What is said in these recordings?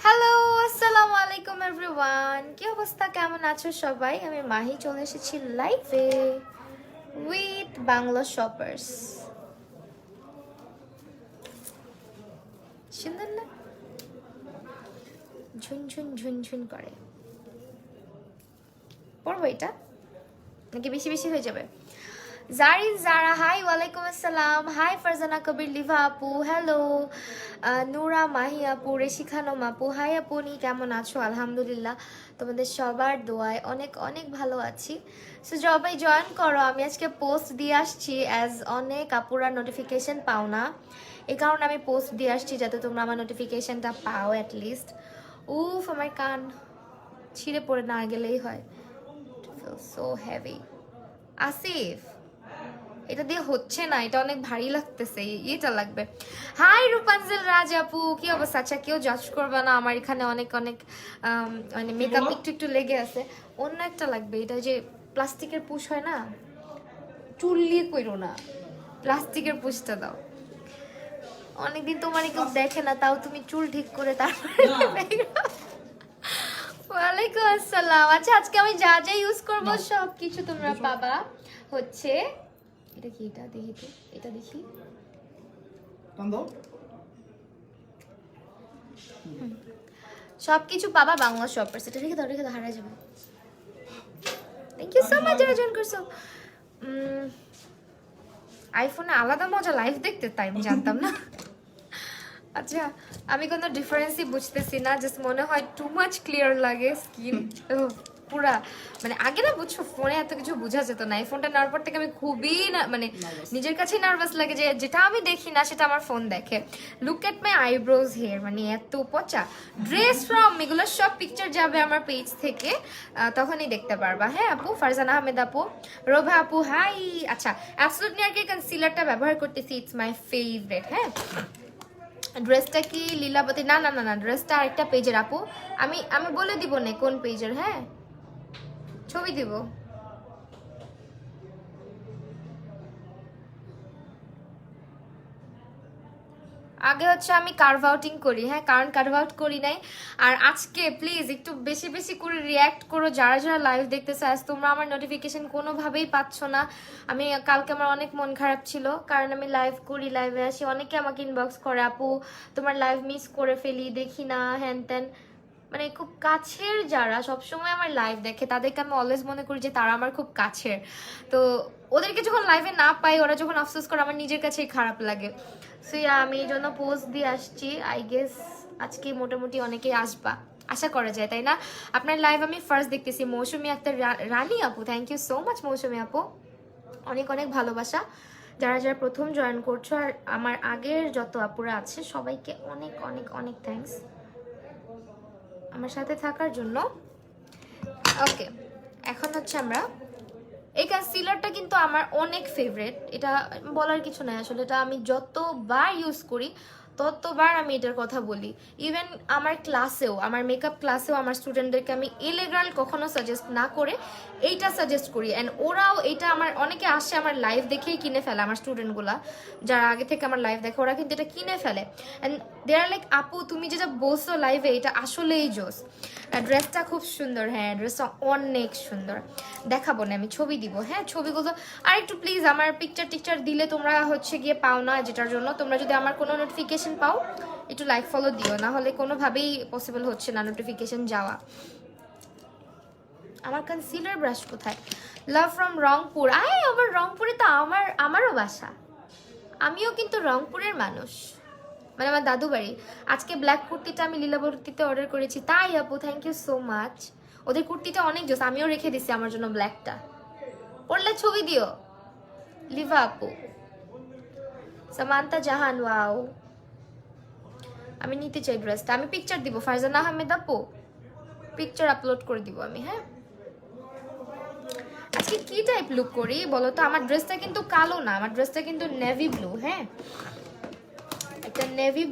Hello, আসসালামু আলাইকুম everyone. কি অবস্থা, কেমন আছো সবাই? আমি মাহি চলে এসেছি লাইভে উইথ বাংলা শপার্স। সুন্দর না? ঝুনঝুন ঝুনঝুন করে। পড়বো এটা নাকি বেশি বেশি হয়ে যাবে? জারিন জারা, হাই, ওয়ালাইকুম আসসালাম। হাই ফারজানা কবির, লিভা আপু, হ্যালো। নূরা, মাহি আপু, রেশিখানম আপু, হাই আপু, নি কেমন আছো? আলহামদুলিল্লাহ, তোমাদের সবার দোয়ায় অনেক অনেক ভালো আছি। সো সবাই জয়েন করো। আমি আজকে পোস্ট দিয়ে আসছি, অ্যাজ অনেক আপুরা নোটিফিকেশন পাও না, এই কারণে আমি পোস্ট দিয়ে আসছি যাতে তোমরা আমার নোটিফিকেশনটা পাও অ্যাটলিস্ট। উফ, আমার কান ছিঁড়ে পড়ে না গেলেই হয়। So heavy. আসিফ, এটা দিয়ে হচ্ছে না, এটা অনেক ভারী লাগতেছে, এটা লাগবে। হাই রূপাঞ্জল রাজ আপু, কি অবস্থা? আচ্ছা, কেউ জাজ করবে না, আমার এখানে অনেক অনেক মানে মেকআপ একটু একটু লেগে আছে। অন্য একটা লাগবে, এটা যে প্লাস্টিকের পুশ হয় না, চুল দিয়ে কইরো না, প্লাস্টিকের পুশটা দাও। অনেকদিন তোমার কেউ দেখে না, তাও তুমি চুল ঠিক করে তারপরে ওয়ালাইকুম আসসালাম। আচ্ছা, আজকে আমি যা যা ইউজ করবো সব কিছু তোমরা পাবা হচ্ছে। এটা কি? এটা দেখি তো, এটা দেখি। সবকিছু পাবা বাংলা শপার্স। এটা রেখে দাও, রেখে দাও, হারাই যাবে। থ্যাংক ইউ সো মাচ যারা জয়েন করছো। আইফোনে আলাদা মজা লাইভ দেখতে, তাই আমি জানতাম না। আচ্ছা, আমি কোনো ডিফারেন্সই বুঝতেছি না, জাস্ট মনে হয় টু মাচ ক্লিয়ার লাগে স্কিন পুরা। মানে আগে না বুঝছো, ফোনে এত কিছু বোঝা যেত না, এই ফোনটা নেওয়ার পর থেকে আমি খুবই মানে নিজের কাছেই নার্ভাস লাগে যে যেটা আমি দেখি না সেটা আমার ফোন দেখে। Look at my eyebrows, hair, মানে এত পচা। ড্রেস ফ্রম, এগুলো সব পিকচার যাবে আমার পেজ থেকে, তখনই দেখতে পারবা। হ্যাঁ আপু, ফারজানা আহমেদ আপু, রোভা আপু, হাই। আচ্ছা, অ্যাবসলিউট নিয়ারকে কনসিলারটা ব্যবহার করতেছি, ইটস মাই ফেভারিট। হ্যাঁ, ড্রেসটা কি লীলাবতী? না না না না, ড্রেসটা আরেকটা পেজের আপু। আমি আমি বলে দিব না কোন পেজের, হ্যাঁ ছবি দিব। আগে হচ্ছে আমি কার্ভ আউটিং করি, হ্যাঁ, কারণ কার্ভ আউট করি নাই। আর আজকে প্লিজ একটু বেশি বেশি করে রিয়্যাক্ট করো যারা যারা লাইভ দেখতেছে। আজ তোমরা আমার নোটিফিকেশন কোনোভাবেই পাচ্ছ না। আমি কালকে আমার অনেক মন খারাপ ছিল, কারণ আমি লাইভ করি, লাইভে আসি, অনেকে আমাকে ইনবক্স করে, আপু তোমার লাইভ মিস করে ফেলি, দেখি না, হ্যান ত্যান। মানে খুব কাছের যারা সবসময় আমার লাইভ দেখে, তাদেরকে আমি অলওয়েজ মনে করি যে তারা আমার খুব কাছের। তো ওদেরকে যখন লাইভে না পাই, ওরা যখন আফসোস করে, আমার নিজের কাছেই খারাপ লাগে। সো আমি এই জন্য পোস্ট দিয়ে আসছি। আই গেস আজকে মোটামুটি অনেকেই আসবা, আশা করা যায়, তাই না? আপনার লাইভ আমি ফার্স্ট দেখতেছি। মৌসুমী আক্তার রানী আপু, থ্যাংক ইউ সো মাচ মৌসুমী আপু, অনেক অনেক ভালোবাসা। যারা যারা প্রথম জয়েন করছো, আর আমার আগের যত আপুরা আছে সবাইকে অনেক অনেক অনেক থ্যাঙ্কস আমার সাথে থাকার জন্য। ওকে, এখন হচ্ছে আমরা এই কনসিলারটা কিন্তু আমার অনেক ফেভারিট, এটা বলার কিছু নাই আসলে। এটা আমি যতবার ইউজ করি ততবার আমি এটার কথা বলি। ইভেন আমার ক্লাসেও, আমার মেকআপ ক্লাসেও আমার স্টুডেন্টদেরকে আমি এলেগার্ল কখনো সাজেস্ট না করে এইটা সাজেস্ট করি। অ্যান্ড ওরাও এটা, আমার অনেকে আসে আমার লাইভ দেখেই কিনে ফেলে, আমার স্টুডেন্টগুলা যারা আগে থেকে আমার লাইভ দেখে ওরা কিন্তু এটা কিনে ফেলে। অ্যান্ড দে আর লাইক, আপু তুমি যেটা বলছো লাইভে এটা আসলেই জোস। ড্রেসটা খুব সুন্দর, হ্যাঁ ড্রেসটা অনেক সুন্দর। দেখাবো না, আমি ছবি দিব, হ্যাঁ ছবিগুলো। আর একটু প্লিজ আমার পিকচার টিকচার দিলে তোমরা হচ্ছে গিয়ে পাও না, যেটার জন্য তোমরা যদি আমার কোনো নোটিফিকেশন পাও একটু লাইক ফলো দিও, না হলে কোনোভাবেই পসিবল হচ্ছে না নোটিফিকেশন যাওয়া। আমার কনসিলার ব্রাশ কোথায়? Love from Rangpur. আমার রংপুরে তো আমারও বাসা, আমিও কিন্তু রংপুরের মানুষ, মানে আমার দাদু বাড়ি। আজকে ব্ল্যাক কুর্তিটা আমি লীলাবতীতে অর্ডার করেছি। তাই আপু, থ্যাংক ইউ সো মাচ। ওদের কুর্তিটা অনেক জোস, আমিও রেখে দিছি আমার জন্য ব্ল্যাকটা। পড়লে ছবি দিও। লিভা আপু, সামান্তা জাহান, ওয়াও, আমি নিতে চাই ড্রেসটা। আমি পিকচার দিব, ফারজানা আহমেদ আপু পিকচার আপলোড করে দিব আমি, হ্যাঁ। আজকে কি টাইপ লুক করি বলো তো? আমার ড্রেসটা কিন্তু কালো না, আমার ড্রেসটা কিন্তু নেভি ব্লু, হ্যাঁ একটা নেভি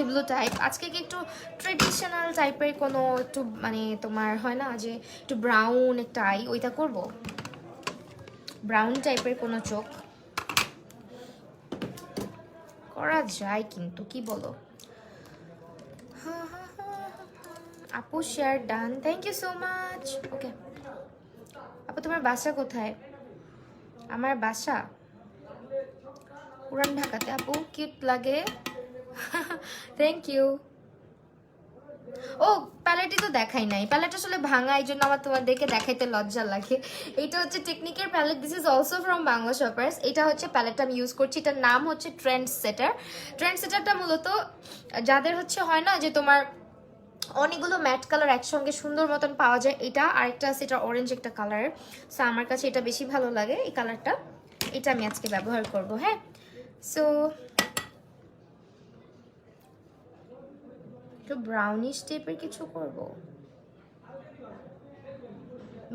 ব্লু টাইপ। আজকে কি একটু ট্রেডিশনাল টাইপের কোনো একটু, মানে তোমার হয় না যে একটু ব্রাউন একটা আই, ওইটা করব, ব্রাউন টাইপের কোনো চোখ। করা যায় কিন্তু, কি বলো? আপু share done, thank you so much. Okay আপু তোমার বাসা কোথায়? আমার বাসা পুরান ঢাকাতে আপু, কিউট লাগে। Thank you. ও প্যালেটই তো দেখাই নাই, প্যালেট আসলে ভাঙা, এই জন্য আমার তোমাদেরকে দেখাইতে লজ্জা লাগে। এটা হচ্ছে টেকনিকের palette, this is also from Bangla shoppers. এটা হচ্ছে প্যালেটটা আমি ইউজ করছি, এটার নাম হচ্ছে ট্রেন্ড সেটার। ট্রেন্ড সেটারটা মূলত যাদের হচ্ছে হয় না যে তোমার অনেকগুলো ম্যাট কালার একসঙ্গে সুন্দর মতন পাওয়া যায়, এটা আরেকটা আছে, এটা অরেঞ্জ একটা কালার। সো আমার কাছে এটা বেশি ভালো লাগে, এই কালারটা। এটা আমি আজকে ব্যবহার করব। হ্যাঁ, সো একটু ব্রাউনিশ টাইপের কিছু করব,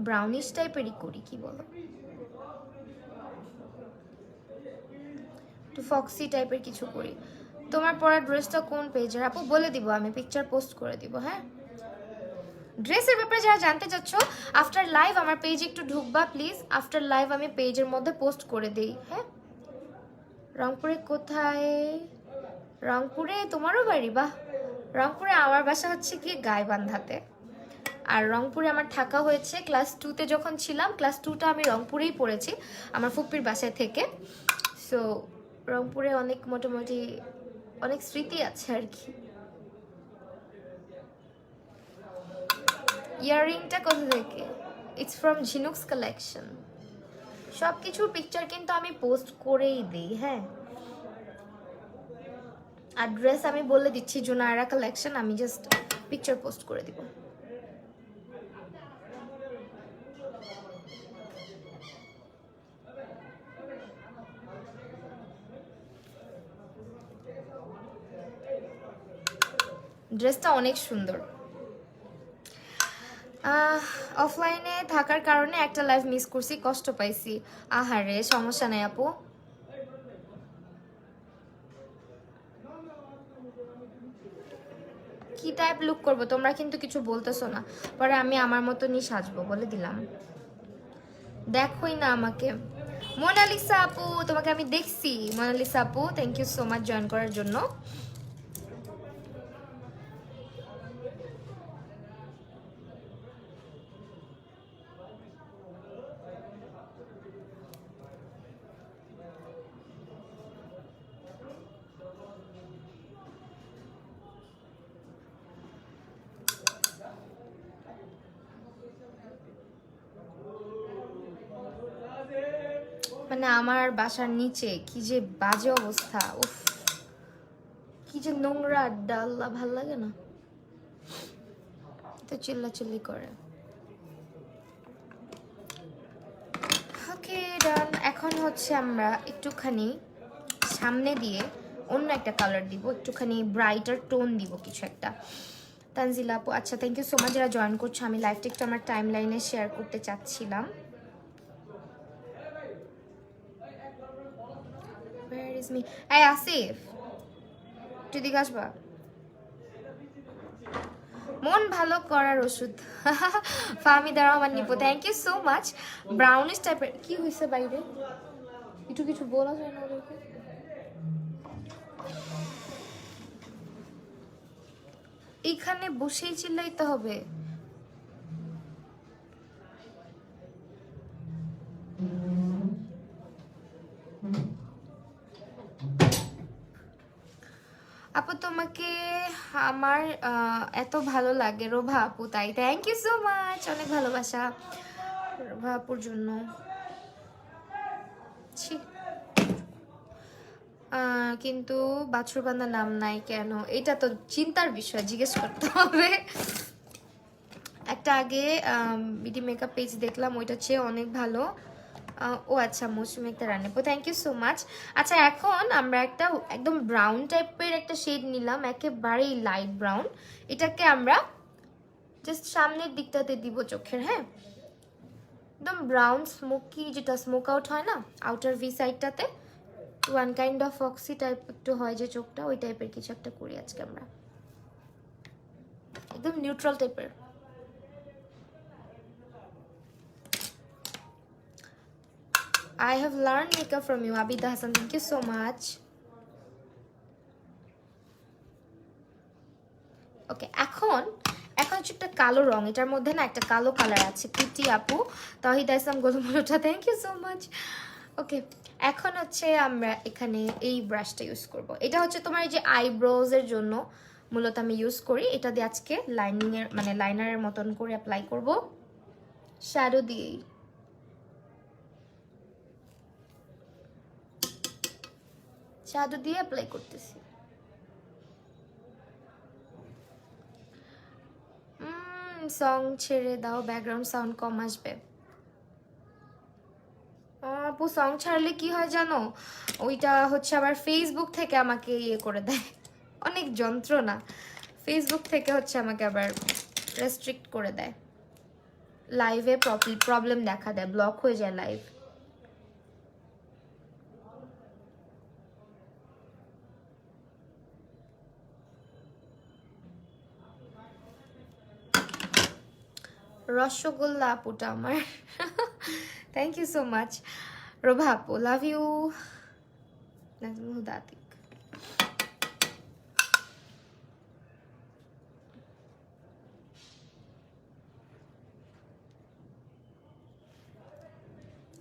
ব্রাউনিশ টাইপেরই করি, কি বলো? একটু ফক্সি টাইপের কিছু করি। তোমার পরা ড্রেসটা কোন পেজের আপু? বলে দিব, আমি পিকচার পোস্ট করে দিব। হ্যাঁ, ড্রেসের ব্যাপারে যারা জানতে চাচ্ছ আফটার লাইভ আমার পেজে একটু ঢুকবা প্লিজ। আফটার লাইভ আমি পেজের মধ্যে পোস্ট করে দিই। হ্যাঁ, রংপুরে কোথায়? রংপুরে তোমারও বাড়ি? বাহ, রংপুরে আমার বাসা হচ্ছে কি গাইবান্ধাতে। আর রংপুরে আমার থাকা হয়েছে ক্লাস 2-তে যখন ছিলাম, ক্লাস 2টা আমি রংপুরেই পড়েছি আমার ফুপ্পির বাসায় থেকে। সো রংপুরে অনেক মোটামুটি অনেক স্মৃতি আছে আর কি। ইয়াররিংটা কোথা থেকে? It's from Jhinuk's collection. সব কিছুর পিকচার কিন্তু আমি পোস্ট করেই দিই। হ্যাঁ, অ্যাড্রেস আমি বলে দিচ্ছি, জুনায়রা কালেকশন, আমি জাস্ট পিকচার পোস্ট করে দিব। ড্রেসটা অনেক সুন্দর। অফলাইনে থাকার কারণে একটা লাইভ মিস করছি, কষ্ট পাইছি। আহারে, সমস্যা নাই আপু। কি টাইপ লুক করবো তোমরা কিন্তু কিছু বলতেছো না, পরে আমি আমার মতনই সাজবো, বলে দিলাম। দেখোই না আমাকে। মোনালিসা আপু, তোমাকে আমি দেখছি। মোনালিসা আপু, thank you so much join করার জন্য। মানে আমার বাসার নিচে কি যে বাজে অবস্থা, উফ, কি যে নোংরা আড্ডা, আল্লাহ, ভাল লাগে না তো, চিল্লাচিল্লি করে। ওকে ডান। এখন হচ্ছে আমরা একটুখানি সামনে দিয়ে অন্য একটা কালার দিব, একটুখানি ব্রাইটার টোন দিব কিছু একটা। তানজিলা আপু, আচ্ছা থ্যাংক ইউ সো মাচ যারা জয়েন করছো। আমি লাইভটা একটু আমার টাইম লাইনে শেয়ার করতে চাচ্ছিলাম। Where is me? এই আসিফ, তুই দিকে আসবা? মন ভালো করার ওষুধ। Fahmida Rahman Nipu, thank you so much. Brownish টাইপের কি হয়েছে বাইরে? একটু কিছু বলা যায় না ওদেরকে? এইখানে বসেই চিল্লাইতে হবে? আপু তোমাকে আমার এত ভালো লাগে রোভা আপু, তাই থ্যাংক ইউ সো মাচ, অনেক ভালোবাসা রোভা আপুর জন্য। কিন্তু বাছুর বান্দা নাম নাই কেন? এটা তো চিন্তার বিষয়, জিজ্ঞেস করতে হবে। একটা আগে বিডি মেকআপ পেজ দেখলাম, ওইটা চেয়ে অনেক ভালো। ও আচ্ছা, মৌসুমি একটা রান্নাপো, থ্যাংক ইউ সো মাচ। আচ্ছা, এখন আমরা একটা একদম ব্রাউন টাইপের একটা শেড নিলাম, একেবারেই লাইট ব্রাউন। এটাকে আমরা জাস্ট সামনের দিকটাতে দিব চোখের। হ্যাঁ, একদম ব্রাউন স্মোকি, যেটা স্মোক আউট হয় না আউটার ভি সাইডটাতে, one kind of foxy type একটু হয় যে চোখটা, ওই টাইপের কিছু একটা করি আজকে আমরা, একদম নিউট্রাল টাইপের। I have learned makeup from you, Abida Hassan. Thank you so much. ওকে, এখন এখন হচ্ছে একটা কালো রং, এটার মধ্যে না একটা কালো কালার আছে। পিটি আপু, তাহিদা ইসলাম গোলমোলটা, থ্যাংক ইউ সো মাচ। ওকে, এখন হচ্ছে আমরা এখানে এই ব্রাশটা ইউজ করব। এটা হচ্ছে তোমার এই যে আইব্রোজ এর জন্য মূলত আমি ইউজ করি। এটা দিয়ে আজকে লাইনিং এর মানে লাইনারের মতন করে অ্যাপ্লাই করব শ্যাডো দিয়েই। শ্যাডো দিয়ে অ্যাপ্লাই করতেছি। সং ছেড়ে দাও, ব্যাকগ্রাউন্ড সাউন্ড কম আসবে। আপু সং ছাড়লে কি হয় জানো, ওইটা হচ্ছে আবার ফেসবুক থেকে আমাকে ইয়ে করে দেয়, অনেক যন্ত্রণা। ফেসবুক থেকে হচ্ছে আমাকে আবার রেস্ট্রিক্ট করে দেয়, লাইভে প্রবলেম দেখা দেয়, ব্লক হয়ে যায় লাইভ। রসগোল্লা আপুটা আমার, থ্যাংক ইউ সো মাচ। রোভা আপু, লাভ ইউ। দাতিক,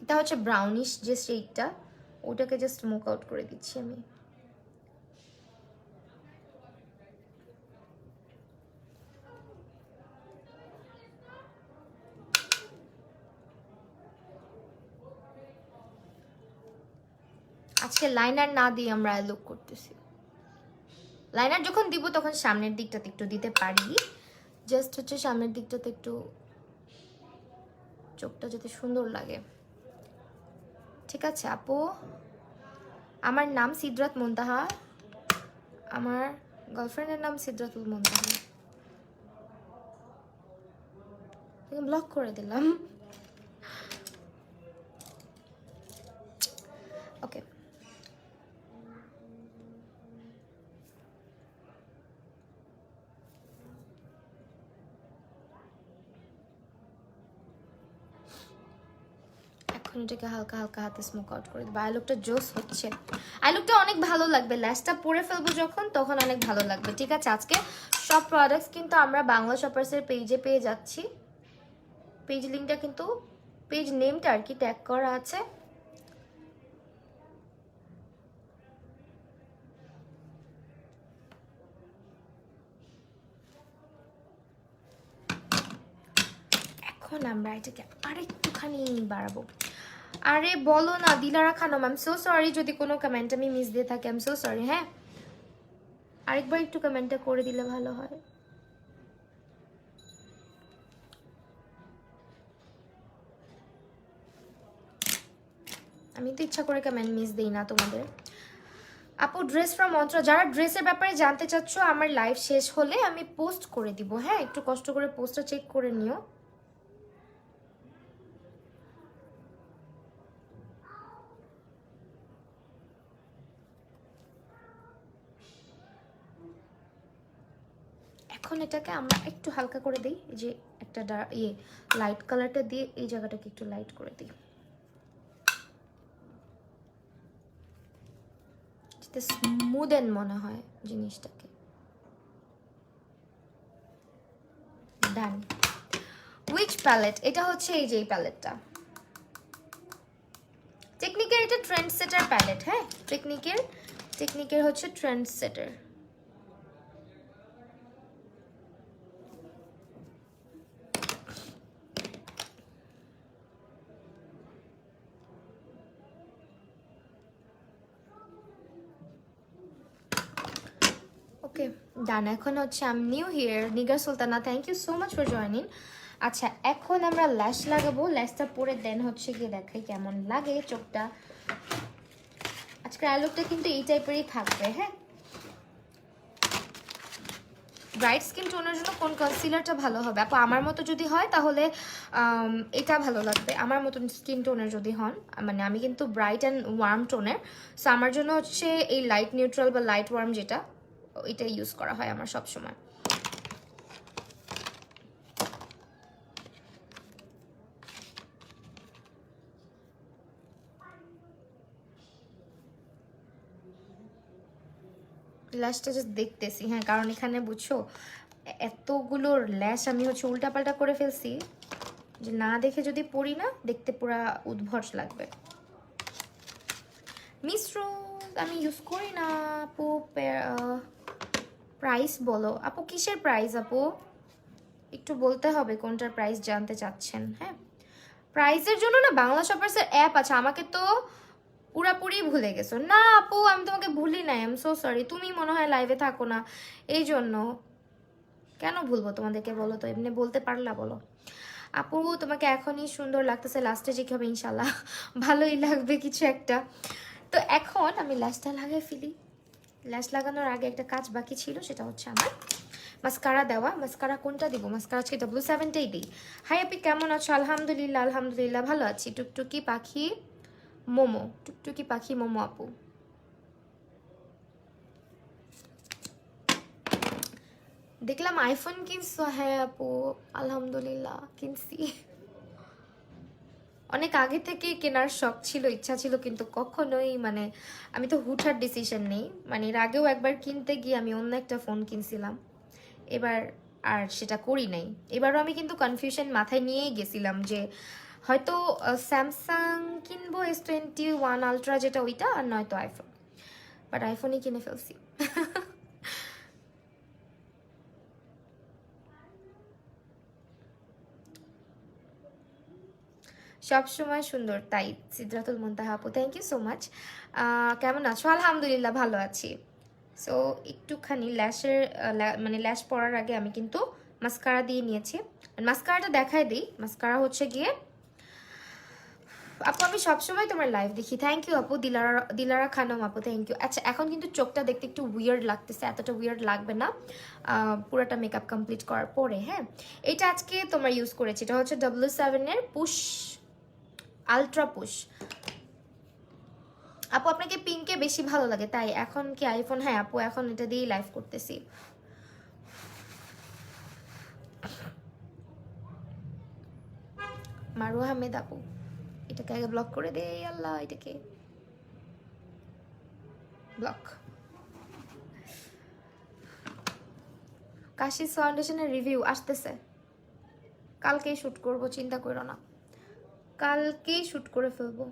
এটা হচ্ছে ব্রাউনিশ যে শেডটা, ওটাকে জাস্ট স্মোক আউট করে দিচ্ছি আমি। আজকে লাইনার না দিয়ে আমরা লুক করতেছি। লাইনার যখন দিব তখন সামনের দিকটাতে একটু দিতে পারি, জাস্ট হচ্ছে সামনের দিকটাতে একটু চোখটা যাতে সুন্দর লাগে। ঠিক আছে আপু, আমার নাম সিদরাত মুনতাহা, আমার গার্লফ্রেন্ডের নাম সিদরাতুল মুনতাহা। ব্লক করে দিলাম। ওকে, এখন এটাকে হালকা হালকা হাতে স্মোক আউট করে দেবো। আই লুকটা জোস হচ্ছে, আই লুকটা অনেক ভালো লাগবে। ল্যাশটা পরে ফেলবো যখন, তখন অনেক ভালো লাগবে। ঠিক আছে, আজকে সব প্রোডাক্টস কিন্তু আমরা বাংলা শপার্সের পেজে পেয়ে যাচ্ছি। পেজ লিঙ্কটা কিন্তু, পেজ নেমটা আর কি ট্যাগ করা আছে। এখন আমরা এটাকে আরেকটুখানি বাড়াবো। আরে বলো না Dilara Khanam, I am so sorry যদি কোনো কমেন্ট আমি মিস দিয়ে থাকি, আই এম সো সরি। হ্যাঁ, আরেকবার একটু কমেন্টটা করে দিলে ভালো হয়। আমি তো ইচ্ছা করে কমেন্ট মিস দিই না তোমাদের। আপু ড্রেস ফ্রম মন্ত্রা, যারা ড্রেসের ব্যাপারে জানতে চাচ্ছ আমার লাইভ শেষ হলে আমি পোস্ট করে দিব। হ্যাঁ, একটু কষ্ট করে পোস্টটা চেক করে নিও। এখন এটাকে আমরা একটু হালকা করে দিই, এই যে একটা লাইট কালারটা দিয়ে এই জায়গাটাকে একটু লাইট করে দিই, যাতে স্মুদেন মনে হয় জিনিসটাকে। ডান। Which palette? এটা হচ্ছে এই যে এই প্যালেটটা, টেকনিকের। এটা ট্রেন্ড সেটার প্যালেট। হ্যাঁ, টেকনিকের হচ্ছে ট্রেন্ড সেটার। ওকে ডান। এখন হচ্ছে I am new here, Nigar Sultana, thank you so much for joining. আচ্ছা, এখন আমরা ল্যাশ লাগাবো। ল্যাশটা পরে দেন হচ্ছে গিয়ে দেখাই কেমন লাগে চোখটা। আজকের আলোকটা কিন্তু এই টাইপেরই থাকবে। হ্যাঁ, ব্রাইট স্কিন টোনের জন্য কোন কনসিলারটা ভালো হবে আপু? আমার মতো যদি হয় তাহলে এটা ভালো লাগবে। আমার মতন স্কিন টোনের যদি হন, মানে আমি কিন্তু ব্রাইট অ্যান্ড ওয়ার্ম টোনের, সো আমার জন্য হচ্ছে এই লাইট নিউট্রাল বা লাইট ওয়ার্ম যেটা, এটা ইউজ করা হয় আমার সব সময়। লাস্টটা জাস্ট দেখতেছি। হ্যাঁ, কারণ এখানে বুঝছো এতগুলো ল্যাশ আমি হচ্ছে উল্টাপাল্টা করে ফেলছি, যে না দেখে যদি পরি না, দেখতে পুরা উদ্ভট লাগবে। মিশ্র আমি ইউজ করি না আপু। প্রাইস বলো আপু, কিসের প্রাইস আপু? একটু বলতে হবে কোনটার প্রাইস জানতে চাচ্ছেন। হ্যাঁ, প্রাইসের জন্য না বাংলা শপার্সের অ্যাপ আছে, আমাকে তো পুরাপুরি ভুলে গেছো। না আপু আমি তোমাকে ভুলি নাই, আই এম সো সরি। তুমি মনে হয় লাইভে থাকো না এই জন্য। কেন ভুলবো তোমাদেরকে বলো তো, এমনি বলতে পারলা বলো। আপু তোমাকে এখনই সুন্দর লাগতেছে, লাস্টে যে কি হবে ইনশাল্লাহ ভালোই লাগবে কিছু একটা। তো এখন আমি ল্যাশটা লাগিয়ে ফেলি। ল্যাশ লাগানোর আগে একটা কাজ বাকি ছিল, সেটা হচ্ছে আমার মাস্কারা দেওয়া। মাস্কারা কোনটা দিব? মাস্কারা আজকে W7টাই দিই। হাই আপি কেমন আছো? আলহামদুলিল্লাহ আলহামদুলিল্লাহ ভালো আছি। টুকটুকি পাখি মোমো, টুকটুকি পাখি মোমো আপু। দেখলাম আইফোন কিনছো। হ্যাঁ আপু আলহামদুলিল্লাহ কিনছি। অনেক আগে থেকে কেনার শখ ছিল, ইচ্ছা ছিল, কিন্তু কখনোই মানে আমি তো হুটহাট ডিসিশন নেই। মানে এর আগেও একবার কিনতে গিয়ে আমি অন্য একটা ফোন কিনছিলাম, এবার আর সেটা করি নাই। এবারও আমি কিন্তু কনফিউশন মাথায় নিয়েই গেছিলাম যে হয়তো স্যামসাং কিনবো S21 আলট্রা, যেটা ওইটা, আর নয়তো আইফোন। বাট আইফোনই কিনে ফেলছি। সব সময় সুন্দর, তাই সিদ্রাতুল মুনতাহা আপু, থ্যাংক ইউ সো মাচ। কেমন আছো? আলহামদুলিল্লাহ ভালো আছি। সো একটুখানি ল্যাশের মানে ল্যাশ পরার আগে আমি কিন্তু মাস্কারা দিয়ে নিয়েছি। মাস্কারাটা দেখাই দিই। মাস্কারা হচ্ছে গিয়ে, আপু আমি সবসময় তোমার লাইভ দেখি, থ্যাংক ইউ আপু। দিলারা খানম আপু, থ্যাংক ইউ। আচ্ছা এখন কিন্তু চোখটা দেখতে একটু উইয়ার্ড লাগতেছে, এতটা উইয়ার্ড লাগবে না পুরাটা মেকআপ কমপ্লিট করার পরে। হ্যাঁ, এটা আজকে তোমার ইউজ করেছি, এটা হচ্ছে W7-এর পুশ আলট্রা পুশ। আপু আপনাকে পিঙ্কে বেশি ভালো লাগে তাই এখন কি আইফোন? হ্যাঁ আপু এখন এটা দিয়েই লাইভ করতেছি। মারু আহমেদ আপু, এটাকে আগে ব্লক করে দে। আল্লাহ, এটাকে ব্লক। কাশিস ফাউন্ডেশনের রিভিউ আসতেছে, কালকেই শুট করব, চিন্তা করো না, কালকেই শুট করে ফেলবো।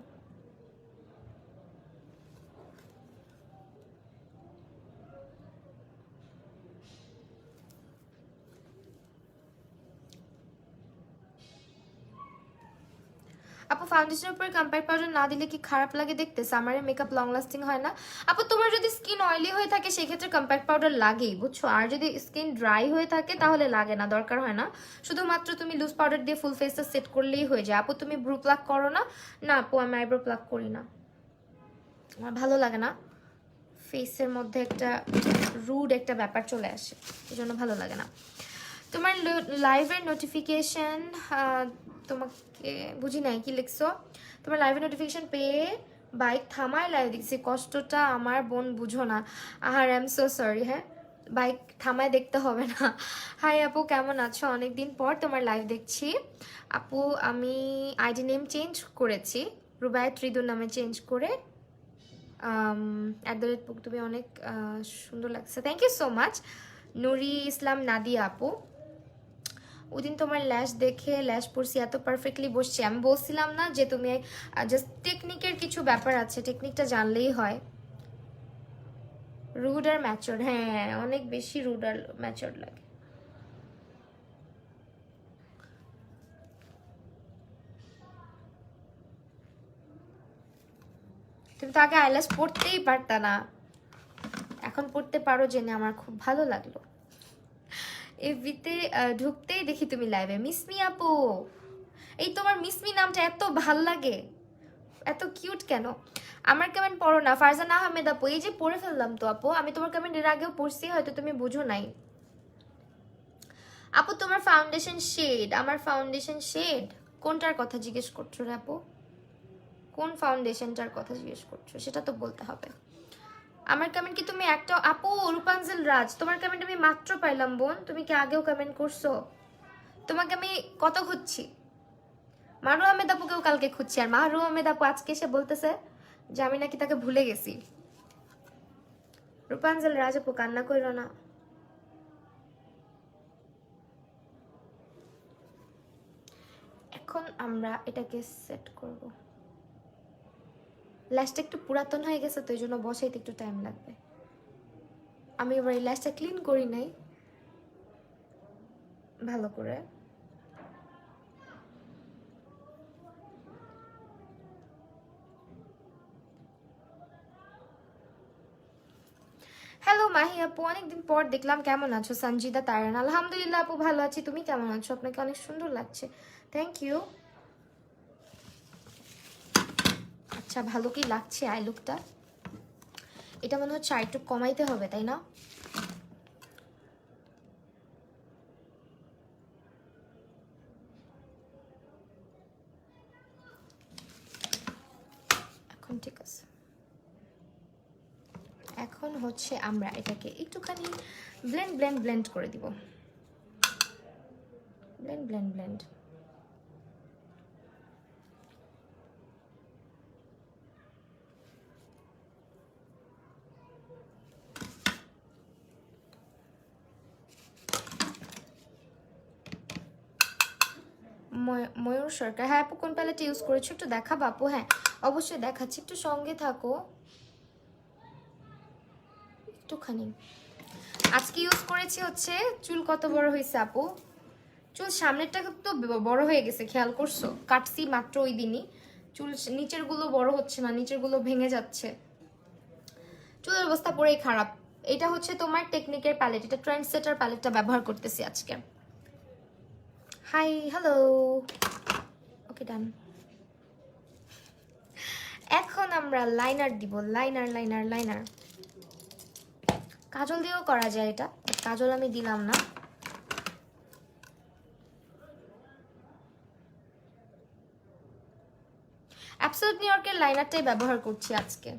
আপু ফাউন্ডেশনের উপরে কম্প্যাক্ট পাউডার না দিলে কি খারাপ লাগে দেখতে? সামারে মেকআপ লং লাস্টিং হয় না? আপু তোমার যদি স্কিন অয়েলি হয়ে থাকে সেক্ষেত্রে কম্প্যাক্ট পাউডার লাগেই, বুঝছো। আর যদি স্কিন ড্রাই হয়ে থাকে তাহলে লাগে না, দরকার হয় না। শুধুমাত্র তুমি লুজ পাউডার দিয়ে ফুল ফেসটা সেট করলেই হয়ে যায়। আপু তুমি ব্রু প্লাক করো না? না আপু আমি আইব্রো প্লাক করি না, আমার ভালো লাগে না। ফেসের মধ্যে একটা রুড একটা ব্যাপার চলে আসে, এই জন্য ভালো লাগে না। তোমার লাইভের নোটিফিকেশন, তোমাকে বুঝি নাই কি লিখছো। তোমার লাইভের নোটিফিকেশন পেয়ে বাইক থামায় লাইভ দেখছি, কষ্টটা আমার বোন বুঝো না। আর আই এম সো সরি। হ্যাঁ, বাইক থামায় দেখতে হবে না। হাই আপু কেমন আছো? অনেকদিন পর তোমার লাইভ দেখছি। আপু আমি আইডি নেম চেঞ্জ করেছি, রুবায়াত রিদুর নামে চেঞ্জ করে @পুকতুবি অনেক সুন্দর লাগছে, থ্যাংক ইউ সো মাচ। নুরি ইসলাম নাদিয়া আপু, ওদিন তোমার ল্যাশ দেখে ল্যাশ পরছি, এত পারফেক্টলি বসছে। আমি বলছিলাম না যে তুমি জাস্ট টেকনিকের কিছু ব্যাপার আছে, টেকনিকটা জানলেই হয়। রুড আর ম্যাচোর, হ্যাঁ অনেক বেশি রুড আর ম্যাচোর লাগে। তুমি তো আগে আইল্যাশ পড়তেই পারতা না, এখন পড়তে পারো জেনে আমার খুব ভালো লাগলো। এফবিতে ঢুকতেই দেখি তুমি লাইভে। মিসমি আপু, এই তোমার মিসমি নামটা এত ভাল লাগে, এত কিউট কেন? আমার কমেন্ট পড়ো না। ফারজানা আহমেদ আপু, এই যে পড়ে ফেললাম তো আপু, আমি তোমার কমেন্ট এর আগেও পড়ছি, হয়তো তুমি বুঝো নাই। আপু তোমার ফাউন্ডেশন শেড, আমার ফাউন্ডেশন শেড কোনটার কথা জিজ্ঞেস করছো রে আপু? কোন ফাউন্ডেশনটার কথা জিজ্ঞেস করছো সেটা তো বলতে হবে। আমার কমেন্ট কি তুমি একটা? আপু রূপাঞ্জল রাজ, তোমার কমেন্ট আমি মাত্র পাইলাম বোন, তুমি কি আগেও কমেন্ট করছো? তোমাকে আমি কত খুঁজছি। মারু আহমেদ আপুকেও কালকে খুঁজছি, আর মারু আহমেদ আপু আজকে এসে বলতেছে যে আমি নাকি তাকে ভুলে গেছি। রূপাঞ্জল রাজ আপু কান্না করো না। এখন আমরা এটাকে সেট করব। ল্যাশটা একটু পুরাতন হয়ে গেছে তো এই জন্য বসাইতে একটু টাইম লাগবে। আমি এবার এই ল্যাশটা ক্লিন করি নাই ভালো করে। হ্যালো মাহি আপু, অনেকদিন পর দেখলাম, কেমন আছো? সঞ্জিদা তারান, আলহামদুলিল্লাহ আপু ভালো আছি, তুমি কেমন আছো? আপনাকে অনেক সুন্দর লাগছে, থ্যাংক ইউ। আচ্ছা ভালো কি লাগছে আই লুকটা? এটা মনে হচ্ছে আর একটু কমাইতে হবে তাই না? এখন ঠিক আছে। এখন হচ্ছে আমরা এটাকে একটুখানি ব্লেন্ড করে দিব। ব্লেন্ড। ময়ূর সরকার, হ্যাঁ আপু কোন প্যালেট ইউজ করেছো একটু দেখাবো আপু? হ্যাঁ অবশ্যই দেখাচ্ছি, একটু সঙ্গে থাকো একটুখানি। আজকে ইউজ করেছি হচ্ছে, চুল কত বড় হয়েছে আপু? চুল সামনেরটা তো বড় হয়ে গেছে, খেয়াল করছো? কাটছি মাত্র ওই দিনই। চুল নিচের গুলো বড় হচ্ছে না, নিচের গুলো ভেঙে যাচ্ছে, চুলের অবস্থা পুরোই খারাপ। এটা হচ্ছে তোমার টেকনিকের প্যালেট, এটা ট্রেন্ড সেটার প্যালেটটা ব্যবহার করতেছি আজকে। হাই হ্যালো, ওকে ডান। এখন আমরা লাইনার দিব, লাইনার। কাজল দিয়েও করা যায় এটা, কাজল আমি দিলাম না। অ্যাবসলিউট নিউ ইয়র্কের লাইনারটাই ব্যবহার করছি আজকে।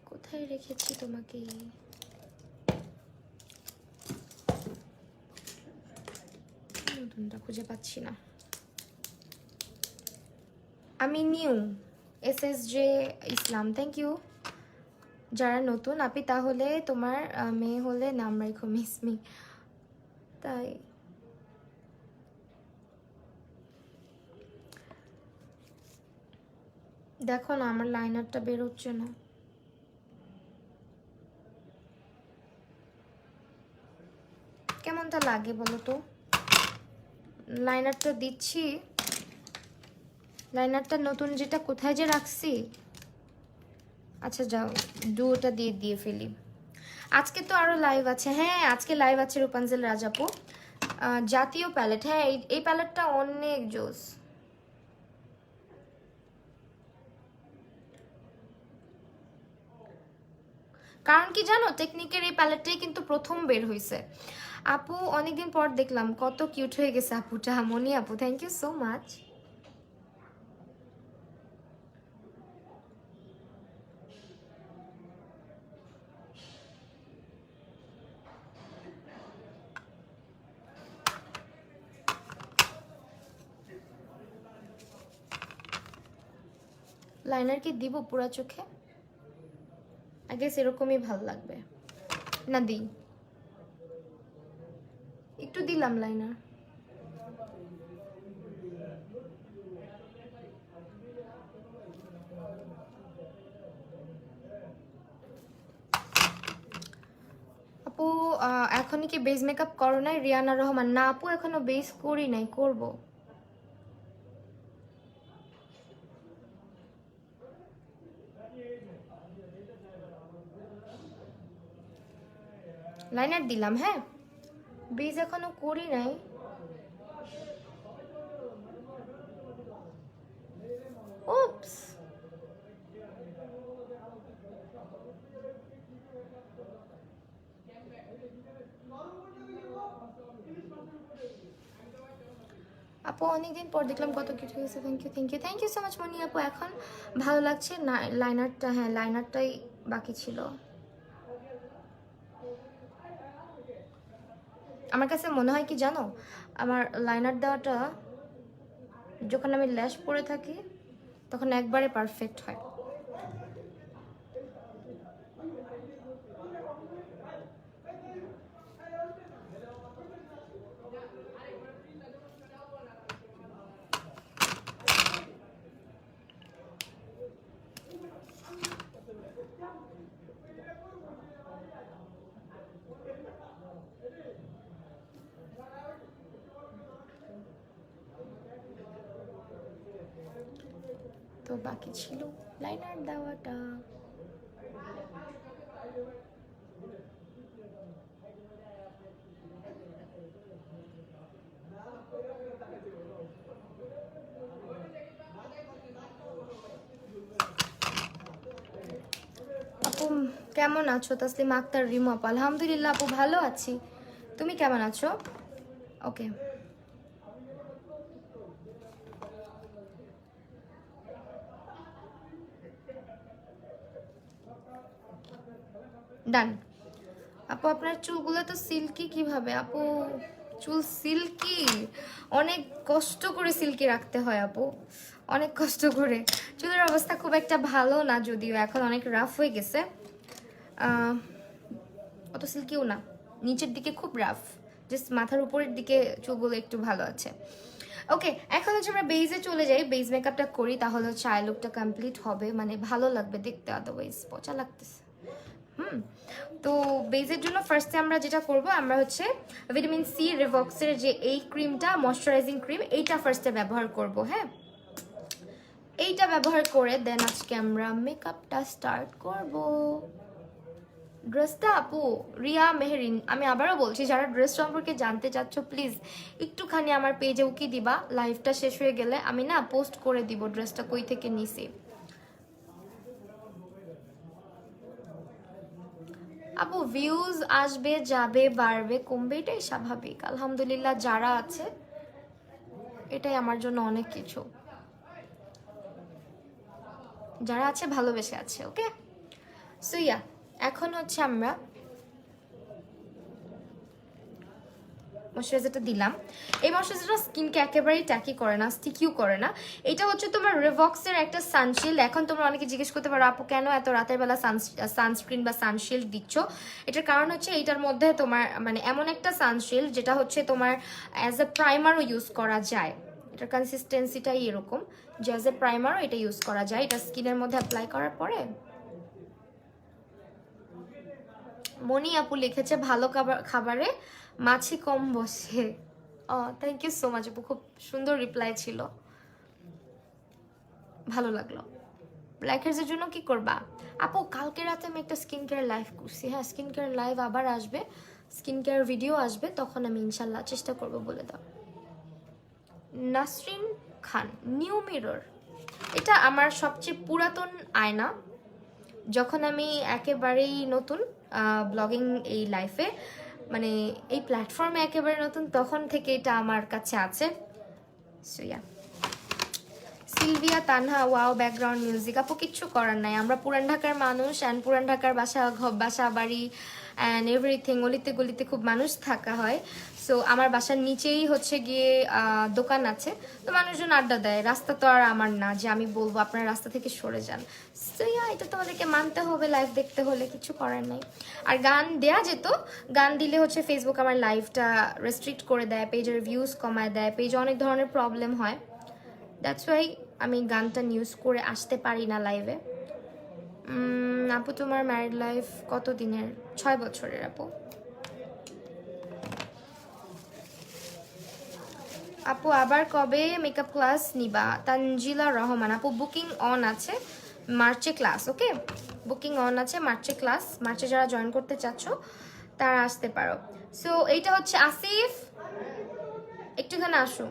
কোথায় রেখেছি তোমাকে? নতুনটা খুঁজে পাচ্ছি না। আমি new SSJ Islam, thank you. যারা নতুন আপি, তাহলে তোমার মেয়ে হলে নাম রাখো মিসমি। তাই দেখো না, আমার লাইনারটা বেরোচ্ছে না। কেমনটা লাগে বলো তো? লাইনারটা দিচ্ছি, লাইনারটা নতুন যেটা কোথায় যে রাখছি। আচ্ছা যাও, দুটা দিয়ে ফেলি। আজকে তো আরো লাইভ আছে, হ্যাঁ আজকে লাইভ আছে রূপাঞ্জল রাজাপু। জাতীয় প্যালেট, হ্যাঁ এই প্যালেটটা অনেক জোস। কারণ কি জানো, টেকনিকের এই প্যালেটটাই কিন্তু প্রথম বের হয়েছে। আপু অনেকদিন পর দেখলাম, কত কিউট হয়ে গেছে আপুটা, মনি আপু thank you so much. Liner কি দিব পুরা চোখে? আগে সেরকমই ভাল লাগবে না, দিই একটু দিলাম লাইনার। আপু এখনই কি বেস মেকআপ করো নাই? রিয়ানা রহমান, না আপু এখনো বেস করি নাই, করব। লাইনার দিলাম, হ্যাঁ বেস এখনো করি নাই। উপস, আপু অনেকদিন পর দেখলাম, কত কিছু হয়েছে, থ্যাংক ইউ সো মাচ মনি আপু। এখন ভালো লাগছে না লাইনারটা? হ্যাঁ লাইনারটাই বাকি ছিল। আমার কাছে মনে হয় কি জানো, আমার লাইনার দেওয়াটা যখন আমি ল্যাশ পরে থাকি তখন একবারে পারফেক্ট হয়। তো বাকি ছিল লাইনার দেওয়াটা। আপু কেমন আছো? তাসলিমা আক্তার রিমু আপু, আলহামদুলিল্লাহ আপু ভালো আছি, তুমি কেমন আছো? ওকে, ডান। আপু আপনার চুলগুলো তো সিল্কি কিভাবে আপু? চুল সিল্কি অনেক কষ্ট করে সিল্কি রাখতে হয় আপু, অনেক কষ্ট করে। চুলের অবস্থা খুব একটা ভালো না, যদিও এখন অনেক রাফ হয়ে গেছে। অত সিল্কিও না, নিচের দিকে খুব রাফ, জাস্ট মাথার উপরের দিকে চুলগুলো একটু ভালো আছে। ওকে, এখন হচ্ছে আমরা বেজে চলে যাই, বেজ মেকআপটা করি, তাহলে হচ্ছে আই লুকটা কমপ্লিট হবে, মানে ভালো লাগবে দেখতে, আদারওয়াইজ পচা লাগতেছে। তো বেজের জন্য ফার্স্টে আমরা যেটা করব, আমরা হচ্ছে ভিটামিন সি রিভক্সের যে এই ক্রিমটা, ময়শ্চারাইজিং ক্রিম, এইটা ফার্স্টে ব্যবহার করব। হ্যাঁ, এইটা ব্যবহার করে দেন আজকে আমরা মেকআপটা স্টার্ট করব। ড্রেসটা আপু রিয়া মেহরিন, আমি আবারও বলছি, যারা ড্রেস সম্পর্কে জানতে চাচ্ছ প্লিজ একটুখানি আমার পেজে উকি দিবা, লাইভটা শেষ হয়ে গেলে আমি না পোস্ট করে দিব ড্রেসটা কই থেকে নিছি। আপু ভিউজ আসবে যাবে বাড়বে কমবে, এটাই স্বাভাবিক, আলহামদুলিল্লাহ যারা আছে এটাই আমার জন্য অনেক কিছু, যারা আছে ভালোবেসে আছে। ওকে, সো ইয়া, এখন হচ্ছে আমরা ময়শ্চারাইজারটা দিলাম। এই ময়শ্চারাইজারটা স্কিনকে একেবারেই ট্যাকি করে না, স্টিকিও করে না। এটা হচ্ছে তোমার রিভক্সের একটা সানশিল্ড। এখন তোমরা অনেকে জিজ্ঞেস করতে পারো আপু কেন এত রাতের বেলা সানস্ক্রিন বা সানশিল্ড দিচ্ছ? এটার কারণ হচ্ছে এইটার মধ্যে তোমার মানে এমন একটা সানশিল্ড যেটা হচ্ছে তোমার অ্যাজ এ প্রাইমারও ইউজ করা যায়। এটার কনসিস্টেন্সিটাই এরকম যে অ্যাজ এ প্রাইমারও এটা ইউজ করা যায়। এটা স্কিনের মধ্যে অ্যাপ্লাই করার পরে মনি আপু লিখেছে ভালো খাবারে মাছি কম বসে। থ্যাংক ইউ সো মাচ আপু, খুব সুন্দর রিপ্লাই ছিল, ভালো লাগলো। ব্ল্যাক হেয়ার্সের জন্য কি করবা আপু? কালকে রাতে আমি একটা স্কিন কেয়ার লাইভ করছি। হ্যাঁ, স্কিন কেয়ার লাইভ আবার আসবে, স্কিন কেয়ার ভিডিও আসবে, তখন আমি ইনশাল্লাহ চেষ্টা করব বলে দাও। নাসরিন খান, নিউ মিরর, এটা আমার সবচেয়ে পুরাতন আয়না। যখন আমি একেবারেই নতুন ব্লগিং এই লাইফে, মানে এই প্ল্যাটফর্মে একেবারে নতুন, তখন থেকে এটা আমার কাছে আছে। So yeah, Sylvia Tanha, wow background music. আপু কিচ্ছু করার নাই, আমরা পুরান ঢাকার মানুষ, অ্যান্ড পুরান ঢাকার বাসা বাড়ি অ্যান্ড এভরিথিং, গলিতে গলিতে খুব মানুষ থাকা হয়। সো আমার বাসার নিচেই হচ্ছে গিয়ে দোকান আছে, তো মানুষজন আড্ডা দেয়। রাস্তা তো আর আমার না যে আমি বলবো আপনার রাস্তা থেকে সরে যান। সো ইয়া, এটা তোমাদেরকে মানতে হবে লাইভ দেখতে হলে, কিছু করার নাই। আর গান দেয়া যেত, গান দিলে হচ্ছে ফেসবুক আমার লাইভটা রেস্ট্রিক্ট করে দেয়, পেজের ভিউজ কমায় দেয়, পেজে অনেক ধরনের প্রবলেম হয়। দ্যাটস ওয়াই আমি গানটা নিউজ করে আসতে পারি না লাইভে। আপু তোমার ম্যারিড লাইফ কত দিনের? 6 বছরের আপু। আপু আবার কবে মেকআপ ক্লাস নিবা? তানজিলা রহমান আপু, বুকিং অন আছে, মার্চে ক্লাস। ওকে, বুকিং অন আছে, মার্চে ক্লাস, মার্চে যারা জয়েন করতে চাচ্ছ তারা আসতে পারো। সো এইটা হচ্ছে আসিফ, একটুখানি আসো।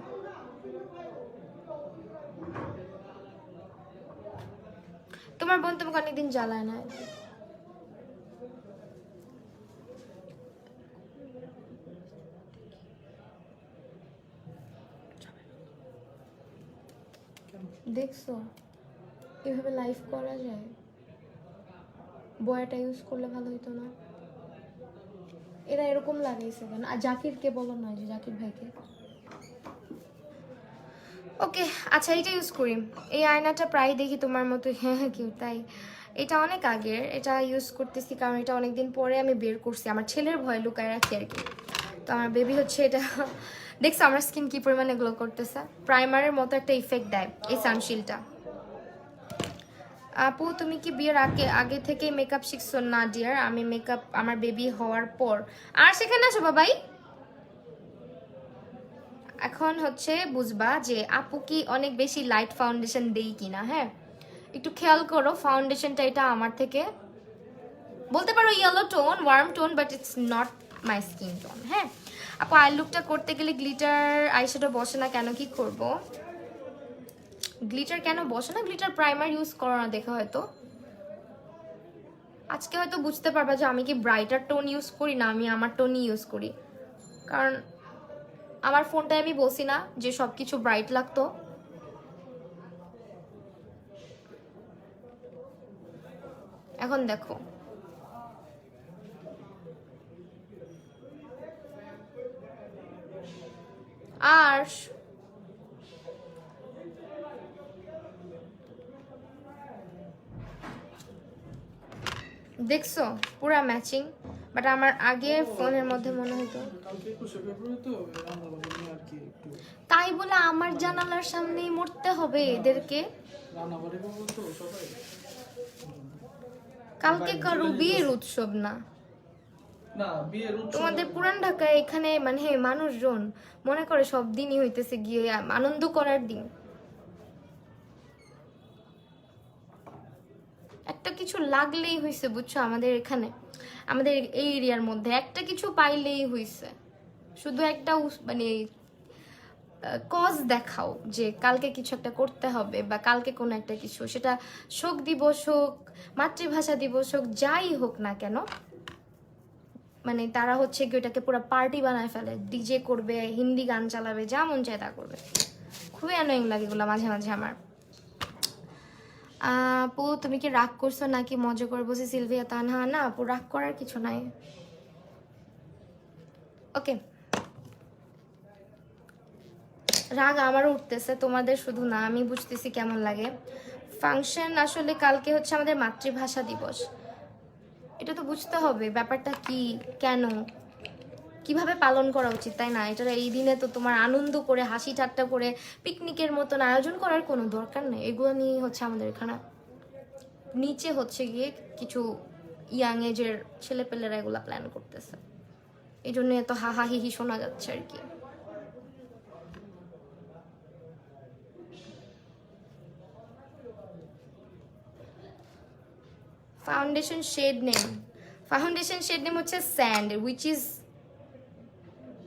তোমার বোন তোমাকে অনেকদিন জ্বালায় না? দেখছো এভাবে লাইভ করা যায়? বয়াটা ইউজ করলে ভালো হতো না? এরা এরকম লাগাইছে কেন? আর জাকিরকে বলো না, যে জাকির ভাইকে। ওকে, আচ্ছা এইটা ইউজ করি। এই আয়নাটা প্রায় দেখি তোমার মতো। হ্যাঁ হ্যাঁ, কিউ তাই? এটা অনেক আগের, এটা ইউজ করতেছি কারণ এটা অনেকদিন পরে আমি বের করছি, আমার ছেলের ভয় লুকায় রাখি আর কি। তো আমার বেবি হচ্ছে এটা দেখছো আমার স্কিন কি পরিমাণে গ্লো করতেছে, প্রাইমারের মতো একটা ইফেক্ট দেয় এই সানশিল্ডটা। আপু তুমি কি বিয়ের আগে থেকে মেকআপ শিখছো? না ডিয়ার, আমি মেকআপ আমার বেবি হওয়ার পর। আর সেখানে আসো বাবাই। এখন হচ্ছে বুঝবা যে আপু কি অনেক বেশি লাইট ফাউন্ডেশন দেই কিনা। হ্যাঁ, একটু খেয়াল করো ফাউন্ডেশনটা, এটা আমার থেকে বলতে পারো yellow tone, warm tone, but it's not my skin tone. হ্যাঁ আপু, আই লুকটা করতে গেলে গ্লিটার আইশ্যাডো বসে না কেন, কি করব? গ্লিটার কেন বসে না? গ্লিটার প্রাইমার ইউজ করো না দেখে হয়তো। আজকে হয়তো বুঝতে পারবা যে আমি কি ব্রাইটার টোন ইউজ করি না, আমি আমার টোনই ইউজ করি। কারণ আমার ফোনটায় আমি বলছি না যে সব কিছু ব্রাইট লাগতো। এখন দেখো, আর দেখছো পুরা ম্যাচিং, বাট আমার আগের ফোনের মধ্যে মনে হতো তাই বলে আমার জানালার সামনেই মরতে হবে এদেরকে। কালকে কারো বিয়ের উৎসব না, তোমাদের পুরান ঢাকায় এখানে মানে মানুষজন মনে করে সব দিনই হইতেছে গিয়ে আনন্দ করার দিন। একটা কিছু লাগলেই হইছে বুঝছো, আমাদের এখানে আমাদের এই এরিয়ার মধ্যে একটা কিছু পাইলেই হইছে। শুধু একটা মানে কজ দেখাও যে কালকে কিছু একটা করতে হবে, বা কালকে কোনো একটা কিছু, সেটা শোক দিবস হোক, মাতৃভাষা দিবস হোক, যাই হোক না কেন, মানে তারা হচ্ছে কি ওটাকে পুরো পার্টি বানায় ফেলে, ডিজে করবে, হিন্দি গান চালাবে, যা মন চায় তা করবে। খুবই অ্যানোয়িং লাগে এগুলো মাঝে মাঝে আমার। আপু তুমি কি রাগ করছো নাকি মজা করে বসে? সিলভিয়া তানহা, না আপু রাগ করার কিছু নাই। ওকে, রাগ আমারও উঠতেছে, তোমাদের শুধু না, আমি বুঝতেছি কেমন লাগে। ফাংশন আসলে কালকে হচ্ছে আমাদের মাতৃভাষা দিবস, এটা তো বুঝতে হবে ব্যাপারটা কি, কেন, কিভাবে পালন করা উচিত, তাই না? এটা এই দিনে তো তোমার আনন্দ করে হাসি ঠাট্টা করে পিকনিকের মতন আয়োজন করার কোনো দরকার নেই। এগুলো নিয়ে হচ্ছে আমাদের এখানে নিচে হচ্ছে গিয়ে কিছু ইয়াং এজের ছেলেপেলেরা এগুলা প্ল্যান করতেছে, এই জন্য এত হাহা হিহি শোনা যাচ্ছে আর কি। ফাউন্ডেশন শেড নেম হচ্ছে sand, which is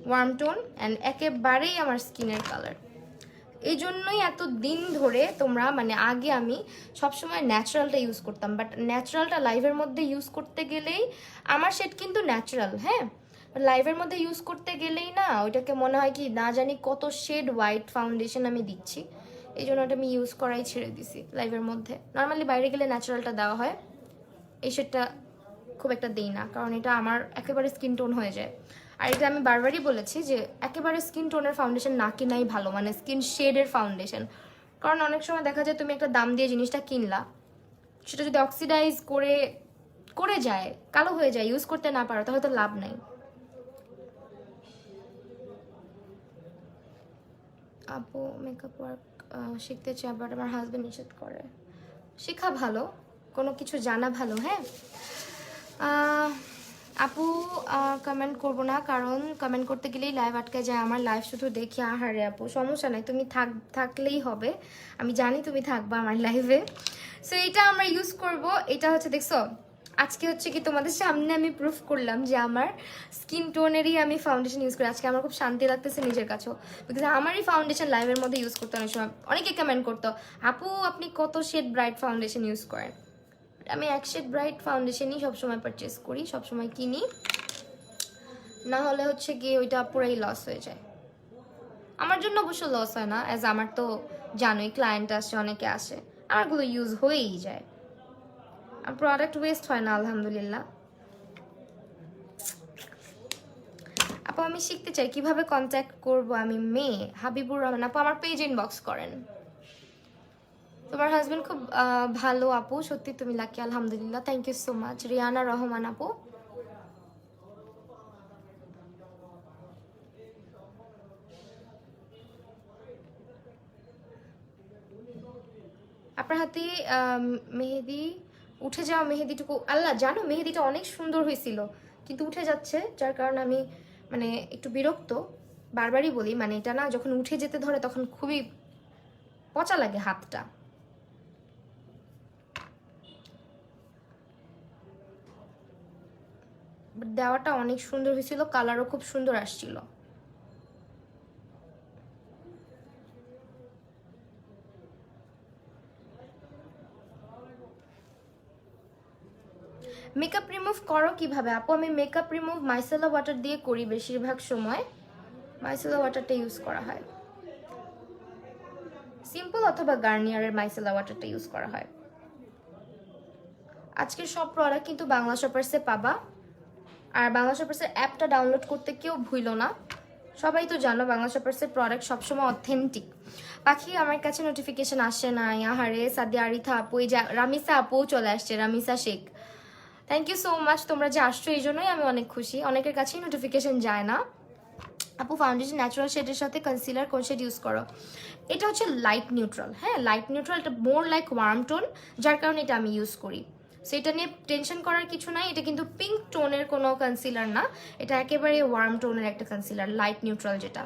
warm tone and একেবারেই আমার স্কিনের কালার। এই জন্যই এত দিন ধরে তোমরা মানে আগে আমি সবসময় ন্যাচারালটা ইউজ করতাম, বাট ন্যাচারালটা লাইভের মধ্যে ইউজ করতে গেলেই আমার শেড কিন্তু ন্যাচারাল, হ্যাঁ, লাইভের মধ্যে ইউজ করতে গেলেই না ওইটাকে মনে হয় কি না জানি কত শেড হোয়াইট ফাউন্ডেশন আমি দিচ্ছি, এই জন্য ওটা আমি ইউজ করাই ছেড়ে দিছি লাইভের মধ্যে। নর্মালি বাইরে গেলে ন্যাচারালটা দেওয়া হয়, এই শেডটা খুব একটা দিই না, কারণ এটা আমার একেবারে স্কিন টোন হয়ে যায়। আর এটা আমি বারবারই বলেছি যে একেবারে স্কিন টোনের ফাউন্ডেশন না কিনাই ভালো, মানে স্কিন শেডের ফাউন্ডেশন। কারণ অনেক সময় দেখা যায় তুমি একটা দাম দিয়ে জিনিসটা কিনলা, সেটা যদি অক্সিডাইজ করে করে যায়, কালো হয়ে যায়, ইউজ করতে না পারো, তাহলে তো লাভ নাই। আপু মেকআপ ওয়ার্ক শিখতে চাই, বাট আমার হাজব্যান্ড নিষেধ করে। শেখা ভালো, কোনো কিছু জানা ভালো। হ্যাঁ আপু কমেন্ট করবো না, কারণ কমেন্ট করতে গেলেই লাইভ আটকে যায় আমার। লাইভ শুধু দেখি, আহারে আপু সমস্যা নাই, তুমি থাকলেই হবে, আমি জানি তুমি থাকবা আমার লাইভে। সো এটা আমরা ইউজ করব, এটা হচ্ছে দেখছো আজকে হচ্ছে কি তোমাদের সামনে আমি প্রুফ করলাম যে আমার স্কিন টোনেরই আমি ফাউন্ডেশন ইউজ করি। আজকে আমার খুব শান্তি লাগতেছে নিজের কাছেও, বিকজ আমারই ফাউন্ডেশন লাইভের মধ্যে ইউজ করতে অনেক সময় অনেকে কমেন্ট করতো আপু আপনি কত শেড ব্রাইট ফাউন্ডেশন ইউজ করেন। আমি এক শেড ব্রাইট ফাউন্ডেশনই সবসময় পারচেস করি, সবসময় কিনি, না হলে হচ্ছে গিয়ে ওইটা পুরাই লস হয়ে যায়। আমার জন্য অবশ্য লস হয় না, অ্যাজ আমার তো জানোই ক্লায়েন্ট আসে, অনেকে আসে, আমারগুলো ইউজ হয়েই যায়, আর প্রোডাক্ট ওয়েস্ট হয় না আলহামদুলিল্লাহ। আপু আমি শিখতে চাই, কিভাবে কন্ট্যাক্ট করব? আমি মেয়ে, হাবিবুর রহমান। আপু আমার পেজ ইনবক্স করেন। তোমার হাজবেন্ড খুব ভালো আপু, সত্যি তুমি লাকি, আলহামদুলিল্লাহ, thank you so much. Riyana Rahman আপু, আপনার হাতে মেহেদি উঠে যাওয়া, মেহেদিটুকু আল্লাহ জানো, মেহেদিটা অনেক সুন্দর হয়েছিল কিন্তু উঠে যাচ্ছে, যার কারণে আমি মানে একটু বিরক্ত। বারবারই বলি মানে এটা না যখন উঠে যেতে ধরে তখন খুবই পচা লাগে হাতটা। দেওয়াটা অনেক সুন্দর হয়েছিল, কালারও খুব সুন্দর আসছিল। মেকআপ রিমুভ করো কিভাবে আপু? আমি মেকআপ রিমুভ মাইসেলা ওয়াটার দিয়ে করি, বেশিরভাগ সময় মাইসেলা ওয়াটারটা ইউজ করা হয়, সিম্পল অথবা গার্নিয়ারের মাইসেলা ওয়াটারটা ইউজ করা হয়। আজকের সব প্রোডাক্ট কিন্তু বাংলা শপার্সে পাবা, আর বাংলা শপার্সের অ্যাপটা ডাউনলোড করতে কেউ ভুলো না। সবাই তো জানো বাংলা শপার্সের প্রোডাক্ট সবসময় অথেন্টিক। পাখি আমার কাছে নোটিফিকেশন আসে না, আহারে সাদিয়া আরিথা আপু, এই যে রামিসা আপু চলে আসছে, Ramisa Sheikh, thank you so much. তোমরা যে আসছো এই জন্যই আমি অনেক খুশি। অনেকের কাছেই নোটিফিকেশন যায় না। আপু ফাউন্ডেশন ন্যাচারাল শেডের সাথে কনসিলার কোন শেড ইউজ করো? এটা হচ্ছে লাইট নিউট্রাল, হ্যাঁ লাইট নিউট্রাল, এটা মোর লাইক ওয়ার্ম টোন, যার কারণে এটা আমি ইউজ করি। সো এটা নিয়ে টেনশন করার কিছু নাই। এটা কিন্তু পিঙ্ক টোনের কোনো কনসিলার না, এটা একেবারে ওয়ার্ম টোনের একটা কনসিলার, লাইট নিউট্রাল যেটা।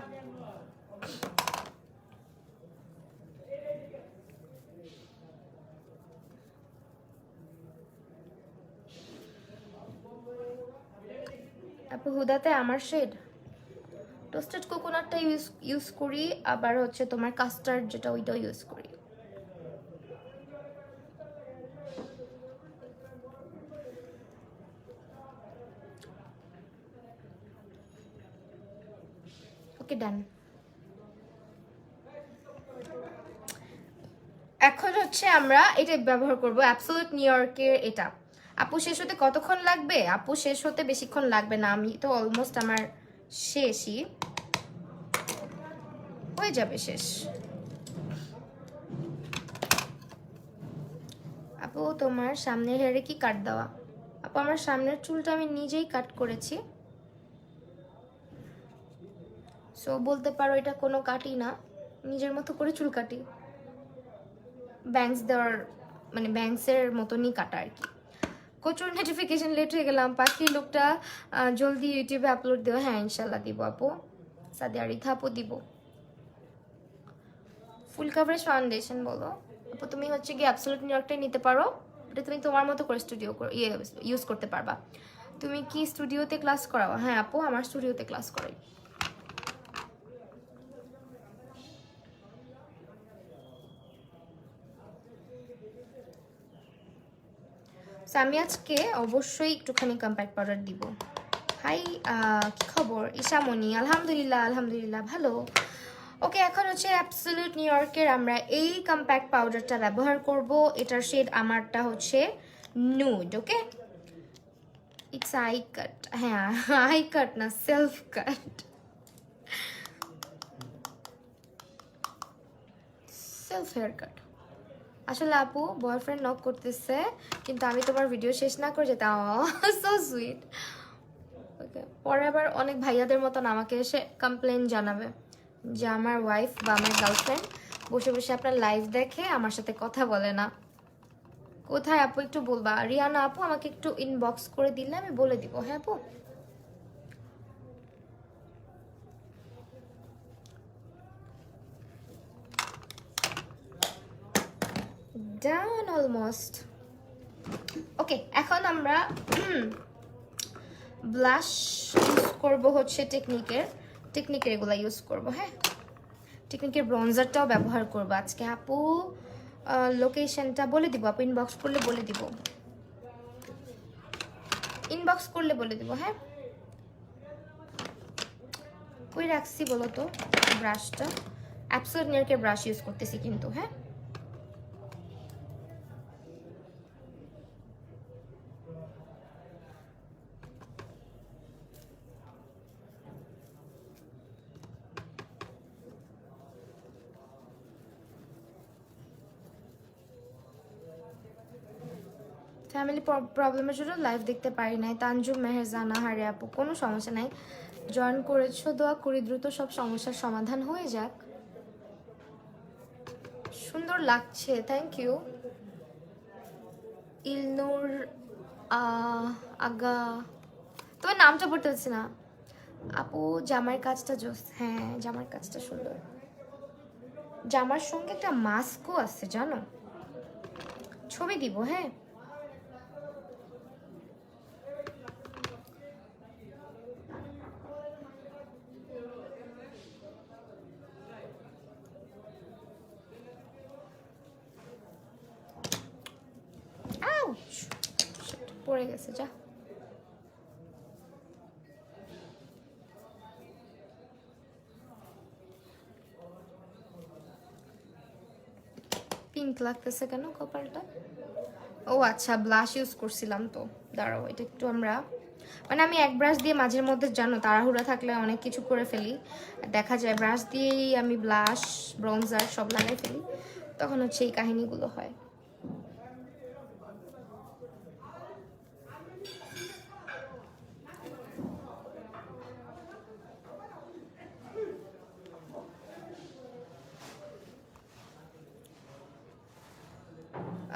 আপু হুদাতে আমার শেড টোস্টেড কোকোনাটটা ইউজ করি, আবার হচ্ছে তোমার কাস্টার্ড যেটা ওইটাও ইউজ করি। ওকে ডান। এখন হচ্ছে আমরা এটা ব্যবহার করব অ্যাবসোলিউট নিউ ইয়র্কের এটা। আপু শেষ হতে কতক্ষণ লাগবে? আপু শেষ হতে বেশিক্ষণ লাগবে না, আমি তো অলমোস্ট আমার শেষই হয়ে যাবে শেষ। আপু তোমার সামনের হেয়ারে কি কাট দেওয়া? আপু আমার সামনের চুলটা আমি নিজেই কাট করেছি, সো বলতে পারো এটা কোনো কাটই না, নিজের মতো করে চুল কাটি, ব্যাংকস দেওয়ার মানে ব্যাংকসের মতনই কাটা আর কি। প্রচুর নোটিফিকেশন লেট হয়ে গেলাম। পাখির লুকটা জলদি ইউটিউবে আপলোড দেবো। হ্যাঁ ইনশাল্লাহ দিব আপু, সাদিয়া আরিথা আপু দিব। ফুল কাভারেজ ফাউন্ডেশন বলো আপু, তুমি হচ্ছে গিয়ে অ্যাবসোলিউট নিউ ইয়র্কটাই নিতে পারো, এটা তুমি তোমার মতো করে স্টুডিও ইউজ করতে পারবা। তুমি কি স্টুডিওতে ক্লাস করাও? হ্যাঁ আপু আমার স্টুডিওতে ক্লাস করাই। আমি আজকে অবশ্যই একটুখানি কম্প্যাক্ট পাউডার দিব। হাই কি খবর ঈশামণি? আলহামদুলিল্লাহ আলহামদুলিল্লাহ ভালো। ওকে এখন হচ্ছে অ্যাবসোলিউট নিউ ইয়র্কের আমরা এই কম্প্যাক্ট পাউডারটা ব্যবহার করব। এটার শেড আমারটা হচ্ছে নুড। ওকে ইটস আই কাট, হ্যাঁ আই কাট না সেলফ কাট, সেলফ হেয়ার কাট। আসলে আপু বয়ফ্রেন্ড নক করতেছে, কিন্তু আমি তোমার ভিডিও শেষ না করে যেতাম। So sweet. ওকে পরে আবার অনেক ভাইয়াদের মতন আমাকে এসে কমপ্লেন জানাবে যে আমার ওয়াইফ বা আমার গার্লফ্রেন্ড বসে বসে আপনার লাইভ দেখে আমার সাথে কথা বলে না। কোথায় আপু একটু বলবা? রিয়ানা আপু আমাকে একটু ইনবক্স করে দিলে আমি বলে দিব। হ্যাঁ আপু ডান অলমোস্ট। ওকে এখন আমরা ব্লাশ ইউজ করবো হচ্ছে টেকনিকের এগুলো ইউজ করবো। হ্যাঁ টেকনিকের ব্রঞ্জারটাও ব্যবহার করবো আজকে। আপু লোকেশনটা বলে দিব, আপু ইনবক্স করলে বলে দিব, ইনবক্স করলে বলে দিব। হ্যাঁ কই রাখছি বলো তো ব্রাশটা? অ্যাবসোলিউট নিউ ইয়র্কের ব্রাশ ইউজ করতেছি কিন্তু। হ্যাঁ ফ্যামিলি প্রবলেমের জন্য লাইভ দেখতে পারি নাই। তানজুম মেহেরজানা হারে আপু কোনো সমস্যা নাই, জয়েন করেছো, দোয়া করি দ্রুত সব সমস্যার সমাধান হয়ে যাক। সুন্দর লাগছে, থ্যাংক ইউ। ইলনুর আগা, তোমার নামটা পড়তে পারছি না আপু। জামার কাজটা জোস, হ্যাঁ জামার কাজটা সুন্দর। জামার সঙ্গে একটা মাস্কও আছে জানো, ছবি দিব। হ্যাঁ পড়ে গেছে যা। পিঙ্ক লাগতেছে কেন কপালটা? ও আচ্ছা, ব্লাশ ইউজ করছিলাম তো। দাঁড়াও, এটা একটু আমরা, মানে আমি এক ব্রাশ দিয়ে মাঝের মধ্যে জানো তাড়াহুড়া থাকলে অনেক কিছু করে ফেলি, দেখা যায় ব্রাশ দিয়েই আমি ব্লাশ ব্রোঞ্জার সব লাগাই ফেলি, তখন হচ্ছে এই কাহিনীগুলো হয়।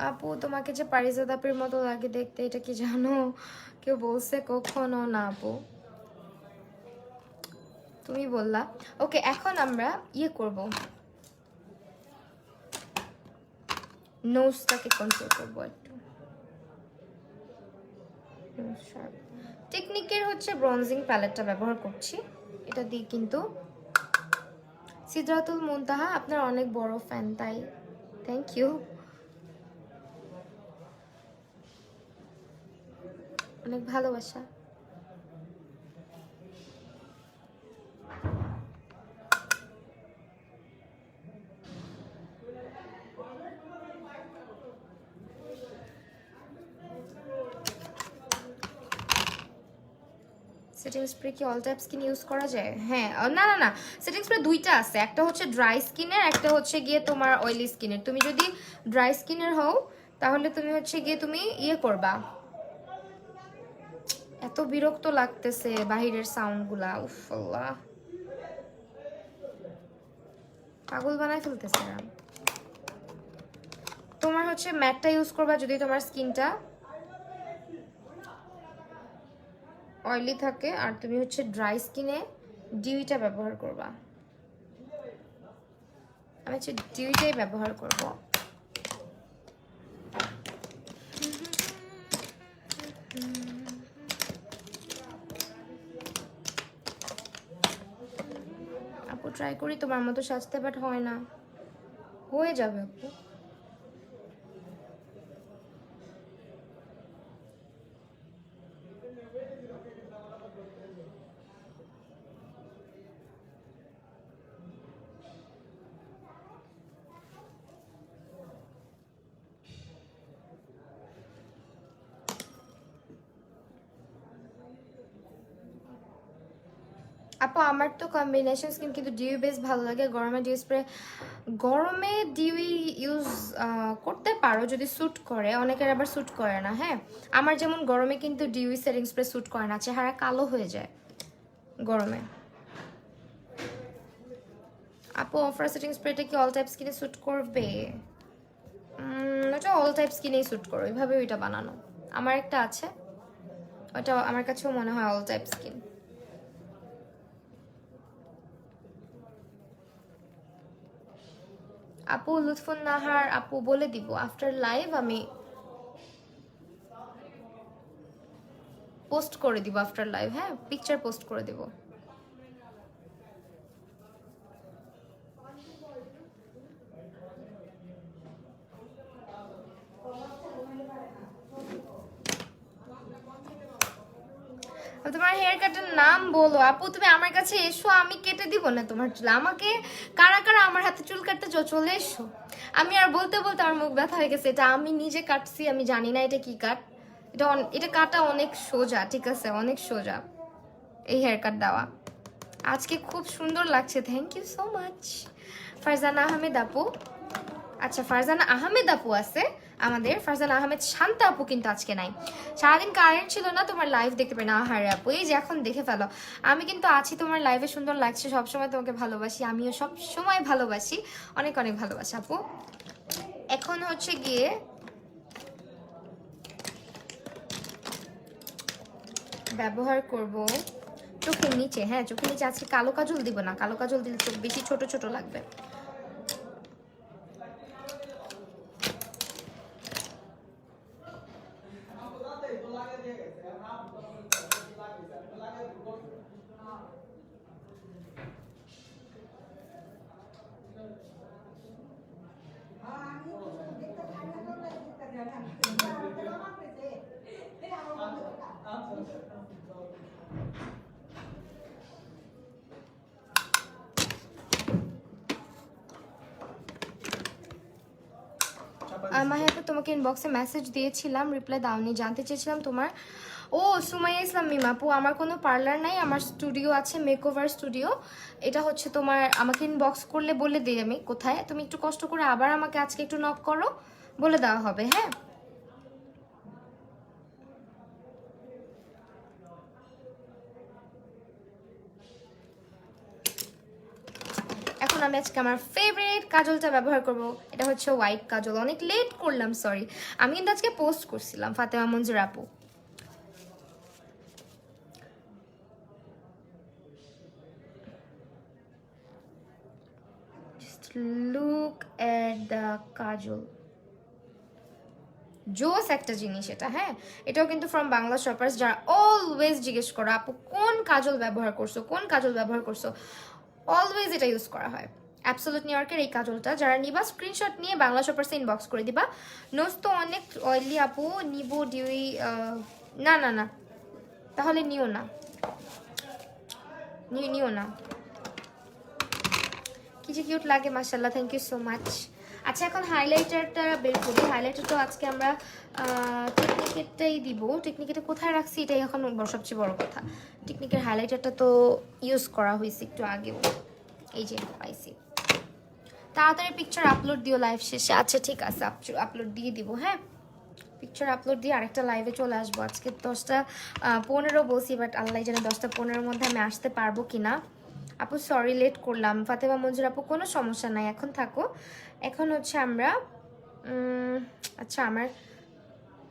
আপু তোমাকে যে পারিজাত আপির মতো লাগে দেখতে, এটা কি জানো? কেউ বলছে কখনো না আপু, তুমি বললা। ওকে, এখন আমরা ইয়ে করব, নোজটাকে কন্ট্রোল করবো একটু। টেকনিকের হচ্ছে ব্রঞ্জিং প্যালেটটা ব্যবহার করছি, এটা দিয়ে কিন্তু। সিদরাতুল মুনতাহা আপনার অনেক বড় ফ্যান, তাই থ্যাংক ইউ, অনেক ভালোবাসা। সেটিং স্প্রে কি অল টাইপ স্কিন ইউজ করা যায়? হ্যাঁ, না না না, সেটিং স্প্রে দুইটা আছে, একটা হচ্ছে ড্রাই স্কিনের, একটা হচ্ছে গিয়ে তোমার অয়েলি স্কিনের। তুমি যদি ড্রাই স্কিনের হও তাহলে তুমি হচ্ছে গিয়ে তুমি ইয়ে করবা। এত বিরক্ত লাগতেছে বাহিরের সাউন্ডগুলা, উফ আল্লাহ, পাগল বানায় ফেলতেছে। তোমার হচ্ছে ম্যাটটা ইউজ করবা যদি তোমার স্কিনটা অয়েলি থাকে, আর তুমি হচ্ছে ড্রাই স্কিনে ডিউইটা ব্যবহার করবা। আমি হচ্ছে ডিউইটাই ব্যবহার করব। আপু ট্রাই করি তোমার মতো সাজতে, বাট হয় না। হয়ে যাবে আপু। আপু আমার তো কম্বিনেশন স্কিন, কিন্তু ডিউ বেস ভালো লাগে। গরমে ডিউ স্প্রে, গরমে ডিউই ইউজ করতে পারো যদি স্যুট করে, অনেকের আবার স্যুট করে না। হ্যাঁ, আমার যেমন গরমে কিন্তু ডিউই সেটিং স্প্রে স্যুট করে না, চেহারা কালো হয়ে যায় গরমে। আপু অফার সেটিং স্প্রেটা কি অল টাইপ স্কিনে স্যুট করবে? ওটা অল টাইপ স্কিনেই স্যুট করো, ওইভাবে ওইটা বানানো। আমার একটা আছে, ওটা আমার কাছেও মনে হয় অল টাইপ স্কিন। আপু লুৎফুন নাহার আপু বলে দিব আফটার লাইভ, আমি পোস্ট করে দিব আফটার লাইভ। হ্যাঁ, পিকচার পোস্ট করে দিব। তোমার হেয়ার কাটের নাম বলো আপু, তুমি আমার কাছে এসো, আমি কেটে দিব না তোমার চুল। আমাকে কারা কারা আমার হাতে চুল কাটতে চলে এসো। আমি আর বলতে বলতে আমার মুখ ব্যথা হয়ে গেছে। এটা আমি নিজে কাটছি, আমি জানি না এটা কি কাট। এটা কাটা অনেক সোজা, ঠিক আছে, অনেক সোজা এই হেয়ার কাট দেওয়া। আজকে খুব সুন্দর লাগছে, thank you so much. Farzana Ahmed আপু, আচ্ছা ফারজানা আহমেদ আপু আছে আমাদের, ফারজানা আহমেদ শান্তা আপু কিন্তু আজকে নাই। সারাদিন কারেন্ট ছিল না, তোমার লাইভ দেখতে পাই না। আহারে আপু, এই যে এখন দেখে ফেলো, আমি কিন্তু আছি তোমার লাইভে, সুন্দর লাগছে, সবসময় তোমাকে ভালোবাসি, আমিও সব সময় ভালোবাসি, অনেক অনেক ভালোবাসি আপু। এখন হচ্ছে গিয়ে ব্যবহার করব চোখের নিচে। হ্যাঁ, চোখের নিচে আজকে কালো কাজল দিব না, কালো কাজল দিলে চোখ বেশি ছোট ছোট লাগবে। মাহি আপু তোমাকে ইনবক্সে মেসেজ দিয়েছিলাম, রিপ্লাই দাওনি, জানতে চেয়েছিলাম তোমার। ও সুমাইয়া ইসলাম মিম আপু, আমার কোনো পার্লার নাই, আমার স্টুডিও আছে, মেকওভার স্টুডিও। এটা হচ্ছে তোমার, আমাকে ইনবক্স করলে বলে দিই আমি কোথায়। তুমি একটু কষ্ট করে আবার আমাকে আজকে একটু নক করো, বলে দেওয়া হবে। হ্যাঁ, এখন আমি আজকে আমার ফেভারিট কাজলটা ব্যবহার করব। এটা হচ্ছে হোয়াইট কাজল, অনেক লেট করলাম, সরি। আমি কিন্তু আজকে পোস্ট করছিলাম ফাতেমা মঞ্জুর আপু। লুক এট দ্য কাজল, জোস একটা জিনিস এটা। হ্যাঁ, এটাও কিন্তু ফ্রম বাংলা শপার্স, যারা অলওয়েজ জিজ্ঞেস করো আপু কোন কাজল ব্যবহার করছো, কোন কাজল ব্যবহার করছো, অলওয়েজ এটা ইউজ করা হয়। অ্যাবসোলিউট নিউ ইয়র্কের এই কাজলটা যারা নিবা, স্ক্রিনশট নিয়ে বাংলা শপার্সে ইনবক্স করে দিবা। নোজ তো অনেক অয়েলি আপু, নিবো ডিউই, না না না, তাহলে নিও না, নিও না। কি যে কিউট লাগে, মাশাআল্লাহ, থ্যাংক ইউ সো মাচ। আচ্ছা, এখন হাইলাইটারটা বের করি। হাইলাইটারটা আজকে আমরা টেকনিকেরটাই দিব। টেকনিকেটা কোথায় রাখছি এটাই এখন সবচেয়ে বড় কথা। টেকনিকের হাইলাইটারটা তো ইউজ করা হয়েছে একটু আগেও, এই যে পাইছি। তাড়াতাড়ি পিকচার আপলোড দিও লাইভ শেষে। আচ্ছা ঠিক আছে, আপলোড দিয়ে দিব। হ্যাঁ, পিকচার আপলোড দিয়ে আরেকটা লাইভে চলে আসবো। আজকে 10টা 15 বলছি, বাট আল্লাহ জানে 10টা 15-এর মধ্যে আমি আসতে পারবো কিনা। আপু সরি লেট করলাম। ফাতেমা মঞ্জুর আপু কোনো সমস্যা নাই, এখন থাকো। এখন হচ্ছে আমরা আচ্ছা আমার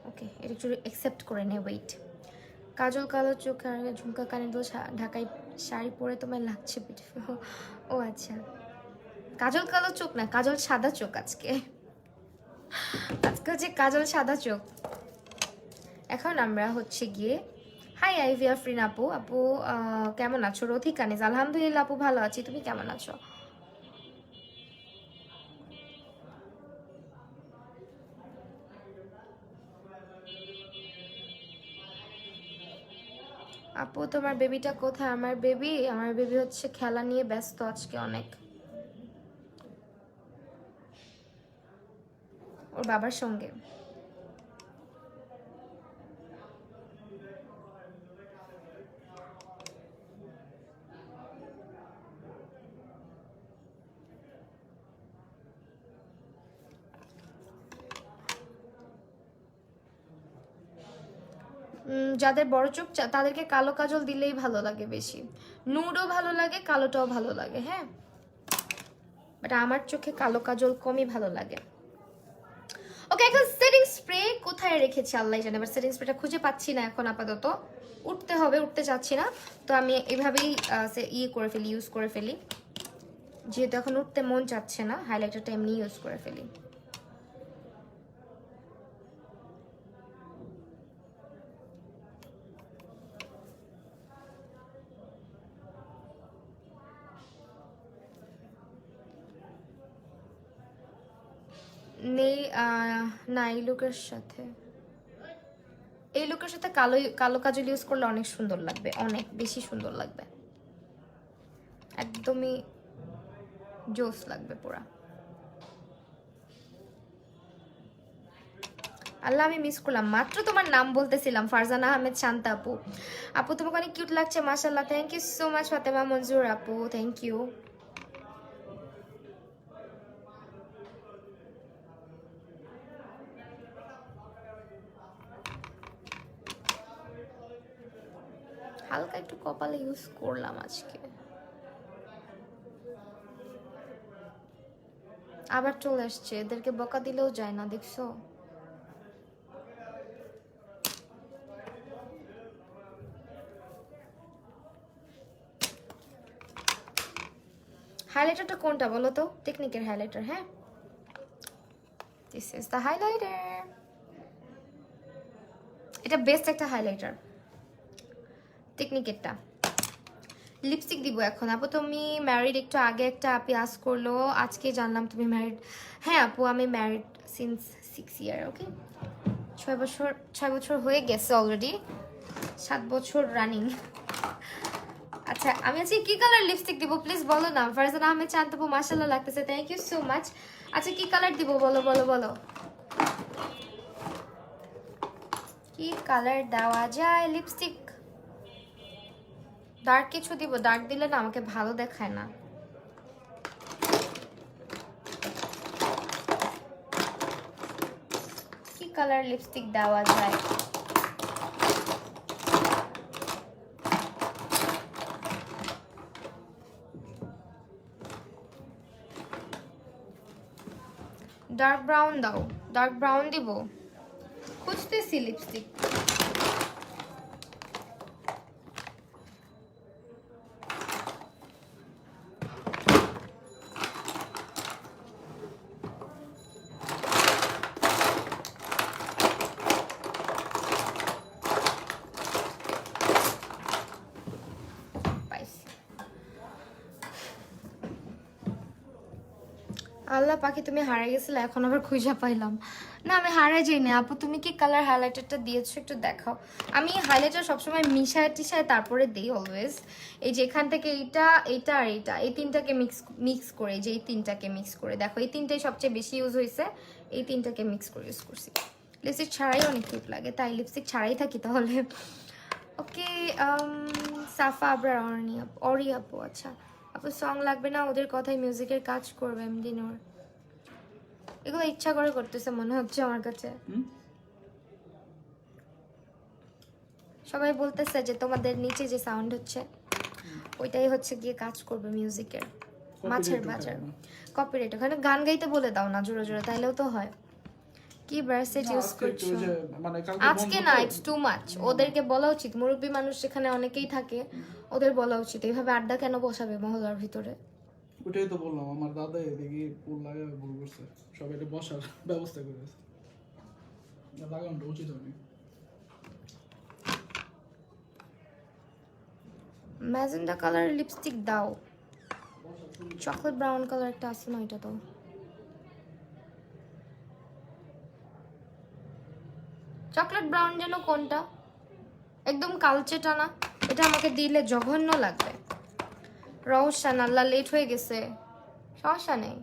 ওকে, এটা একটু অ্যাকসেপ্ট করে নে, ওয়েট। কাজল কালো চোখ আর ঝুমকা কানে দুল, ঢাকায় শাড়ি পরে তোমায় লাগছে বিউটিফুল। ও আচ্ছা, কাজল কালো চোখ না, কাজল সাদা চোখ। আজকে হচ্ছে কাজল সাদা চোখ। এখন আমরা হচ্ছে গিয়ে, হাই আইভিয়া ফ্রিন আপু। আপু কেমন আছো? রথি কানিজ, আলহামদুলিল্লাহ আপু ভালো আছি, তুমি কেমন আছো? আপু তোমার বেবিটা কোথায়? আমার বেবি হচ্ছে খেলা নিয়ে ব্যস্ত আজকে অনেক, ওর বাবার সঙ্গে। যাদের বড় চোখ তাদেরকে কালো কাজল দিলেই ভালো লাগে বেশি। নুডও ভালো লাগে, কালোটাও ভালো লাগে। হ্যাঁ, বাট আমার চোখে কালো কাজল কমই ভালো লাগে। ওকে, এখন সেটিং স্প্রে কোথায় রেখেছি আল্লাহ জানে, বাট সেটিং স্প্রেটা খুঁজে পাচ্ছি না এখন আপাতত। উঠতে হবে, উঠতে চাচ্ছি না, তো আমি এভাবেই ইউজ করে ফেলি। যেহেতু এখন উঠতে মন চাচ্ছে না, হাইলাইটারটা এমনি ইউজ করে ফেলি। নেই না, এই লুকের সাথে কালো কালো কাজল ইউজ করলে অনেক সুন্দর লাগবে, অনেক বেশি সুন্দর লাগবে, একদমই জোস লাগবে পুরা। আল্লাহ আমি মিস করলাম, মাত্র তোমার নাম বলতেছিলাম, ফারজানা আহমেদ শান্তা আপু। আপু তোমাকে অনেক কিউট লাগছে, মাশাআল্লাহ, thank you so much. Fatema Manjur আপু, থ্যাংক ইউ। হালকা একটু কপালে ইউজ করলাম আজকে, আবার চলে আসছে। এদেরকে বকা দিলেও যায় না, দেখছো? হাইলাইটারটা কোনটা বলো তো? টেকনিকের হাইলাইটার। হ্যাঁ, দিস ইজ দ্য হাইলাইটার। এটা বেস্ট একটা হাইলাইটার, টেকনিকেরটা। লিপস্টিক দিব এখন। আপু তুমি ম্যারিড? একটু আগে একটা আপি আস করলো, আজকে জানলাম তুমি ম্যারিড। হ্যাঁ আপু, আমি ম্যারিড সিন্স 6 ইয়ার। ওকে, 6 বছর হয়ে গেছে অলরেডি, 7 বছর রানিং। আচ্ছা, আমি আজকে কি কালার লিপস্টিক দিব প্লিজ বলো না। ফারজানা আহমেদ চাঁদ আপু, মাশাআল্লাহ লাগতেছে, থ্যাংক ইউ সো মাচ। আচ্ছা কি কালার দিব বলো বলো বলো। কি কালার দেওয়া যায় লিপস্টিক? ডার্ক কিছু দিব, ডার্ক দিলে না আমাকে ভালো দেখায় না। কি কালার লিপস্টিক দেওয়া যায়? ডার্ক ব্রাউন দাও, ডার্ক ব্রাউন দিব। খুঁজতেছি লিপস্টিক। আল্লাহ পাখি, তুমি হারিয়ে গেছিলে, এখন আবার খুঁজে পাইলাম না। আমি হারাই যাই না আপু। তুমি কি কালার হাইলাইটারটা দিয়েছো একটু দেখাও। আমি হাইলাইটার সবসময় মিশায় টিশায় তারপরে দিই অলওয়েজ। এই যে এখান থেকে এইটা, এইটা আর এইটা, এই তিনটাকে মিক্স করে, যে এই তিনটাকে মিক্স করে দেখো, এই তিনটাই সবচেয়ে বেশি ইউজ হয়েছে। এই তিনটাকে মিক্স করে ইউজ করছি। লিপস্টিক ছাড়াই অনেক কিউট লাগে, তাই লিপস্টিক ছাড়াই থাকি তাহলে। ওকে, সাফা আবরার অরি আপু। আচ্ছা আপু, সং লাগবে না, ওদের কথাই মিউজিকের কাজ করবে এমডি নূর। এগুলো ইচ্ছা করে করতেছে মনে হচ্ছে আমার কাছে। সবাই বলতেছে যে তোমাদের নিচে যে সাউন্ড হচ্ছে ওইটাই হচ্ছে গিয়ে কাজ করবে মিউজিকের। মাছের বাজার কপিরাইট। ওখানে গান গাইতে বলে দাও না জোরে জোরে, তাইলেও তো হয়। কি ব্রাসেট ইউজ করছো আজকে? না, ইটস টু মাচ। ওদেরকে বলা উচিত, মুরব্বী মানুষ সেখানে অনেকেই থাকে, ওদের বলা উচিত এইভাবে আড্ডা কেন বসাবে মহল্লার ভিতরে। ওটাই তো বললাম, আমার দাদা এদিকে ফুল লাগায় ভুল করছে, সবাই এটা বসার ব্যবস্থা করেছে, লাগানোটা উচিত হয়নি। ম্যাজেন্ডা কালার লিপস্টিক দাও। চকলেট ব্রাউন কালার একটা আছে না, এটা তো চকলেট ব্রাউন যেন কোনটা, একদম কালচেটা না? এটা আমাকে দিলে জঘন্য লাগবে। রওশান, আল্লাহ লেট হয়ে গেছে, সমস্যা নেই।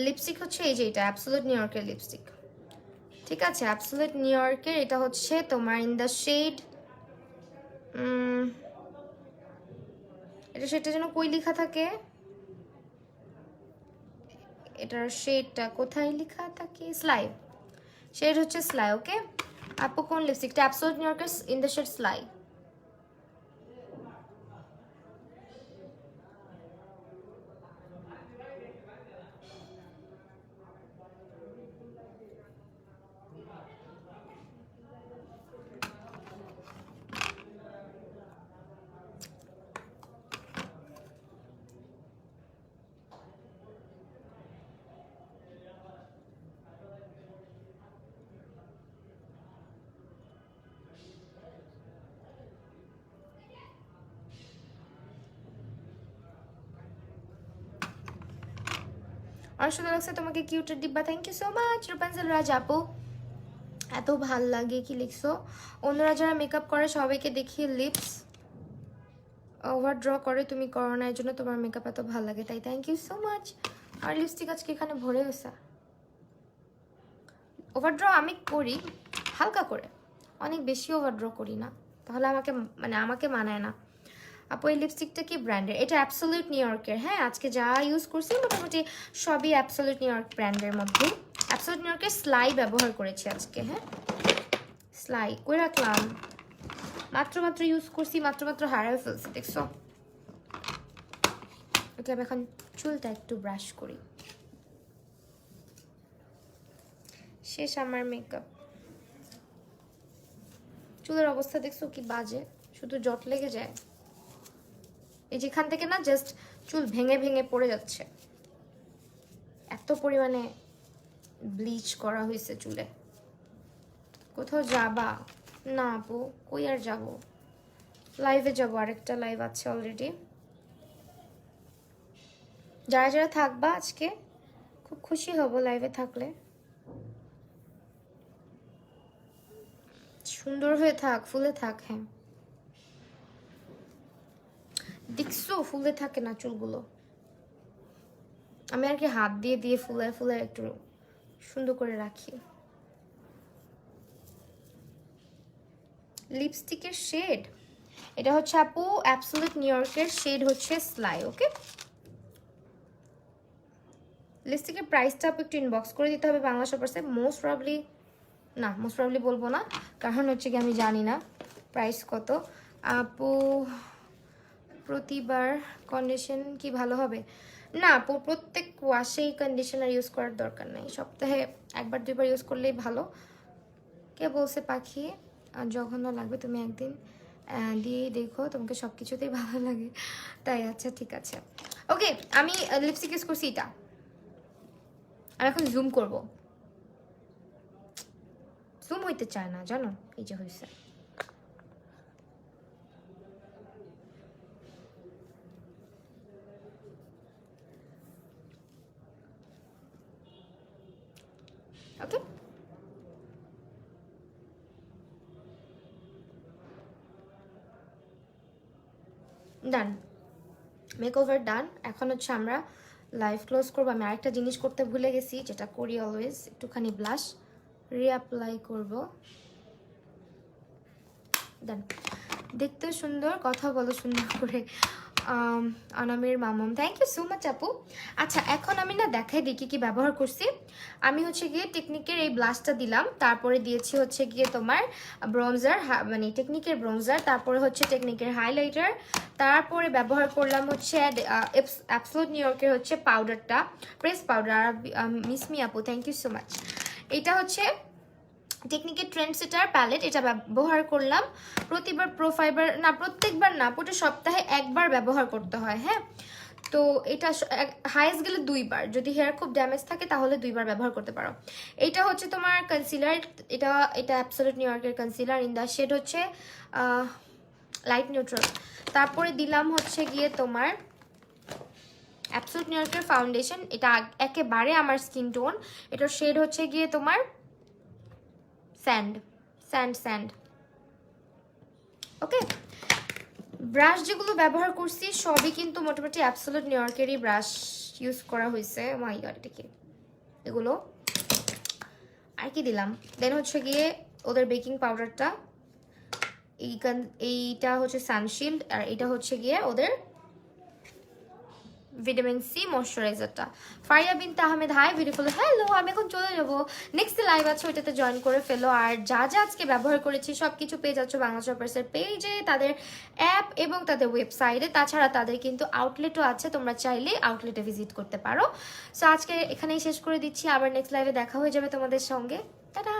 লিপস্টিক হচ্ছে এই যে এটা অ্যাবসোলিউট নিউ ইয়র্কের লিপস্টিক, ঠিক আছে? অ্যাবসোলিউট নিউ ইয়র্কের। এটা হচ্ছে তোমার ইন দ্য শেড, এটা সেটা যেন কই লেখা থাকে, এটার শেডটা কোথায় লেখা থাকে? স্লাই। শেড হচ্ছে স্লাই। ওকে আপু, কোন লিপস্টিকটা? অ্যাবসোলিউট নিউ ইয়র্কের ইন দ্য শেড স্লাই। অনেক সুন্দর লাগছে তোমাকে, কিউটের ডিব্বা। থ্যাংক ইউ সো মাচ রূপাঞ্জল রাজ আপু, এত ভাল লাগে কি লিখছো। অন্যরা যারা মেকআপ করে সবাইকে দেখি লিপস ওভার ড্র করে, তুমি করো না, এর জন্য তোমার মেকআপ এত ভালো লাগে তাই। Thank you so much. আর লিপস্টিক আজকে এখানে ভরে গেছে। ওভার ড্র আমি করি হালকা করে, অনেক বেশি ওভার ড্র করি না, তাহলে আমাকে মানায় না। আপু এই লিপস্টিকটা কি ব্র্যান্ডের? এটা অ্যাবসোলিউট নিউ ইয়র্কের। হ্যাঁ, আজকে যা ইউজ করছি মোটামুটি সবই অ্যাবসোলিউট নিউ ইয়র্ক ব্র্যান্ডের মধ্যে। অ্যাবসোলিউট নিউ ইয়র্কের স্লাই ব্যবহার করেছি আজকে। হ্যাঁ, স্লাই করে রাখলাম, মাত্র ইউজ করছি, মাত্র হারিয়ে ফেলছি, দেখছো? ওকে, আমি এখন চুলটা একটু ব্রাশ করি। শেষ আমার মেকআপ। চুলের অবস্থা দেখছো কি বাজে, শুধু জট লেগে যায়। এই যেখান থেকে না জাস্ট চুল ভেঙে ভেঙে পড়ে যাচ্ছে, এত পরিমাণে ব্লিচ করা হয়েছে চুলে। কোথাও যাবা? না আপু, কই আর যাব, লাইভে যাব, আরেকটা লাইভ আছে অলরেডি। যারা যারা থাকবা আজকে খুশি হব লাইভে থাকলে। সুন্দর হয়ে থাক, ফুলে থাক। হ্যাঁ দেখছো ফুলে থাকে না চুলগুলো, আমি আর কি হাত দিয়ে দিয়ে ফুলে ফুলে একটু সুন্দর করে রাখি। লিপস্টিকের শেড এটা হচ্ছে আপু অ্যাবসোলিউট নিউ ইয়র্কের শেড হচ্ছে স্লাই। ওকে, লিপস্টিকের প্রাইসটা আপু একটু ইনবক্স করে দিতে হবে বাংলা শপার্সে। মোস্ট প্রবলি বলবো না, কারণ হচ্ছে কি আমি জানি না প্রাইস কত। আপু প্রতিবার কন্ডিশন কি ভালো হবে? না আপু, প্রত্যেক ওয়াশেই কন্ডিশনার ইউজ করার দরকার নেই, সপ্তাহে একবার দুইবার ইউজ করলেই ভালো। কে বলছে পাখি জঘন্য লাগবে? তুমি একদিন দিয়েই দেখো, তোমাকে সব কিছুতেই ভালো লাগে। তাই? আচ্ছা ঠিক আছে। ওকে, আমি লিপস্টিক ইউজ করছি এটা, আমি এখন জুম করব। জুম হইতে চায় না জানো, এই যে হয়েছে। ওকে, ডান, মেকওভার ডান। এখন হচ্ছে আমরা লাইভ ক্লোজ করবো। আমি আরেকটা জিনিস করতে ভুলে গেছি, যেটা করি অলওয়েজ, একটুখানি ব্লাশ রিঅ্যাপ্লাই করব। ডান, দেখতেও সুন্দর, কথা বলো সুন্দর করে। আনামের মামাম, থ্যাংক ইউ সো মাচ আপু। আচ্ছা এখন আমি না দেখাই দিই কি কি ব্যবহার করছি। আমি হচ্ছে গিয়ে টেকনিকের এই ব্লাশটা দিলাম, তারপরে দিয়েছি হচ্ছে গিয়ে তোমার ব্রোঞ্জার, মানে টেকনিকের ব্রোঞ্জার, তারপরে হচ্ছে টেকনিকের হাইলাইটার, তারপরে ব্যবহার করলাম হচ্ছে অ্যাবসোলিউট নিউ ইয়র্কের হচ্ছে পাউডারটা, প্রেস পাউডার। আর মিসমি আপু থ্যাংক ইউ সো মাচ। এটা হচ্ছে টেকনিকের ট্রেন্ড সেটার প্যালেট, এটা ব্যবহার করলাম। প্রতিবার প্রোফাইবার না, প্রত্যেকবার না, পুরো সপ্তাহে একবার ব্যবহার করতে হয়। হ্যাঁ, তো এটা হাইস্ট গেলে দুইবার, যদি হেয়ার খুব ড্যামেজ থাকে তাহলে দুইবার ব্যবহার করতে পারো। এটা হচ্ছে তোমার কনসিলার, এটা অ্যাবসোলিউট নিউ ইয়র্কের কনসিলার ইন দ্য শেড হচ্ছে লাইট নিউট্রাল। তারপরে দিলাম হচ্ছে গিয়ে তোমার অ্যাবসোলিউট নিউ ইয়র্কের ফাউন্ডেশন, এটা একেবারে আমার স্কিন টোন, এটার শেড হচ্ছে গিয়ে তোমার স্যান্ড। ওকে, ব্রাশ যেগুলো ব্যবহার করছি সবই কিন্তু মোটামুটি অ্যাবসোলিউট নিউ ইয়র্কেরই ব্রাশ ইউজ করা হয়েছে। মাই গড, এটা কি? এগুলো আর কি দিলাম, দেন হচ্ছে গিয়ে ওদের বেকিং পাউডারটা, এইটা হচ্ছে সানশিল্ড, আর এটা হচ্ছে গিয়ে ওদের ভিটামিন সি ময়শ্চারাইজারটা। ফারিয়া বিনতে আহমেদ, হাই বিউটিফুল, হ্যালো। আমি এখন চলে যাবো, নেক্সট লাইভ আছে ওইটাতে জয়েন করে ফেলো। আর যা যা আজকে ব্যবহার করেছি সব কিছু পেয়ে যাচ্ছ বাংলা শপার্সের পেজে, তাদের অ্যাপ এবং তাদের ওয়েবসাইটে। তাছাড়া তাদের কিন্তু আউটলেটও আছে, তোমরা চাইলে আউটলেটে ভিজিট করতে পারো। সো আজকে এখানেই শেষ করে দিচ্ছি, আবার নেক্সট লাইভে দেখা হয়ে যাবে তোমাদের সঙ্গে। টাটা।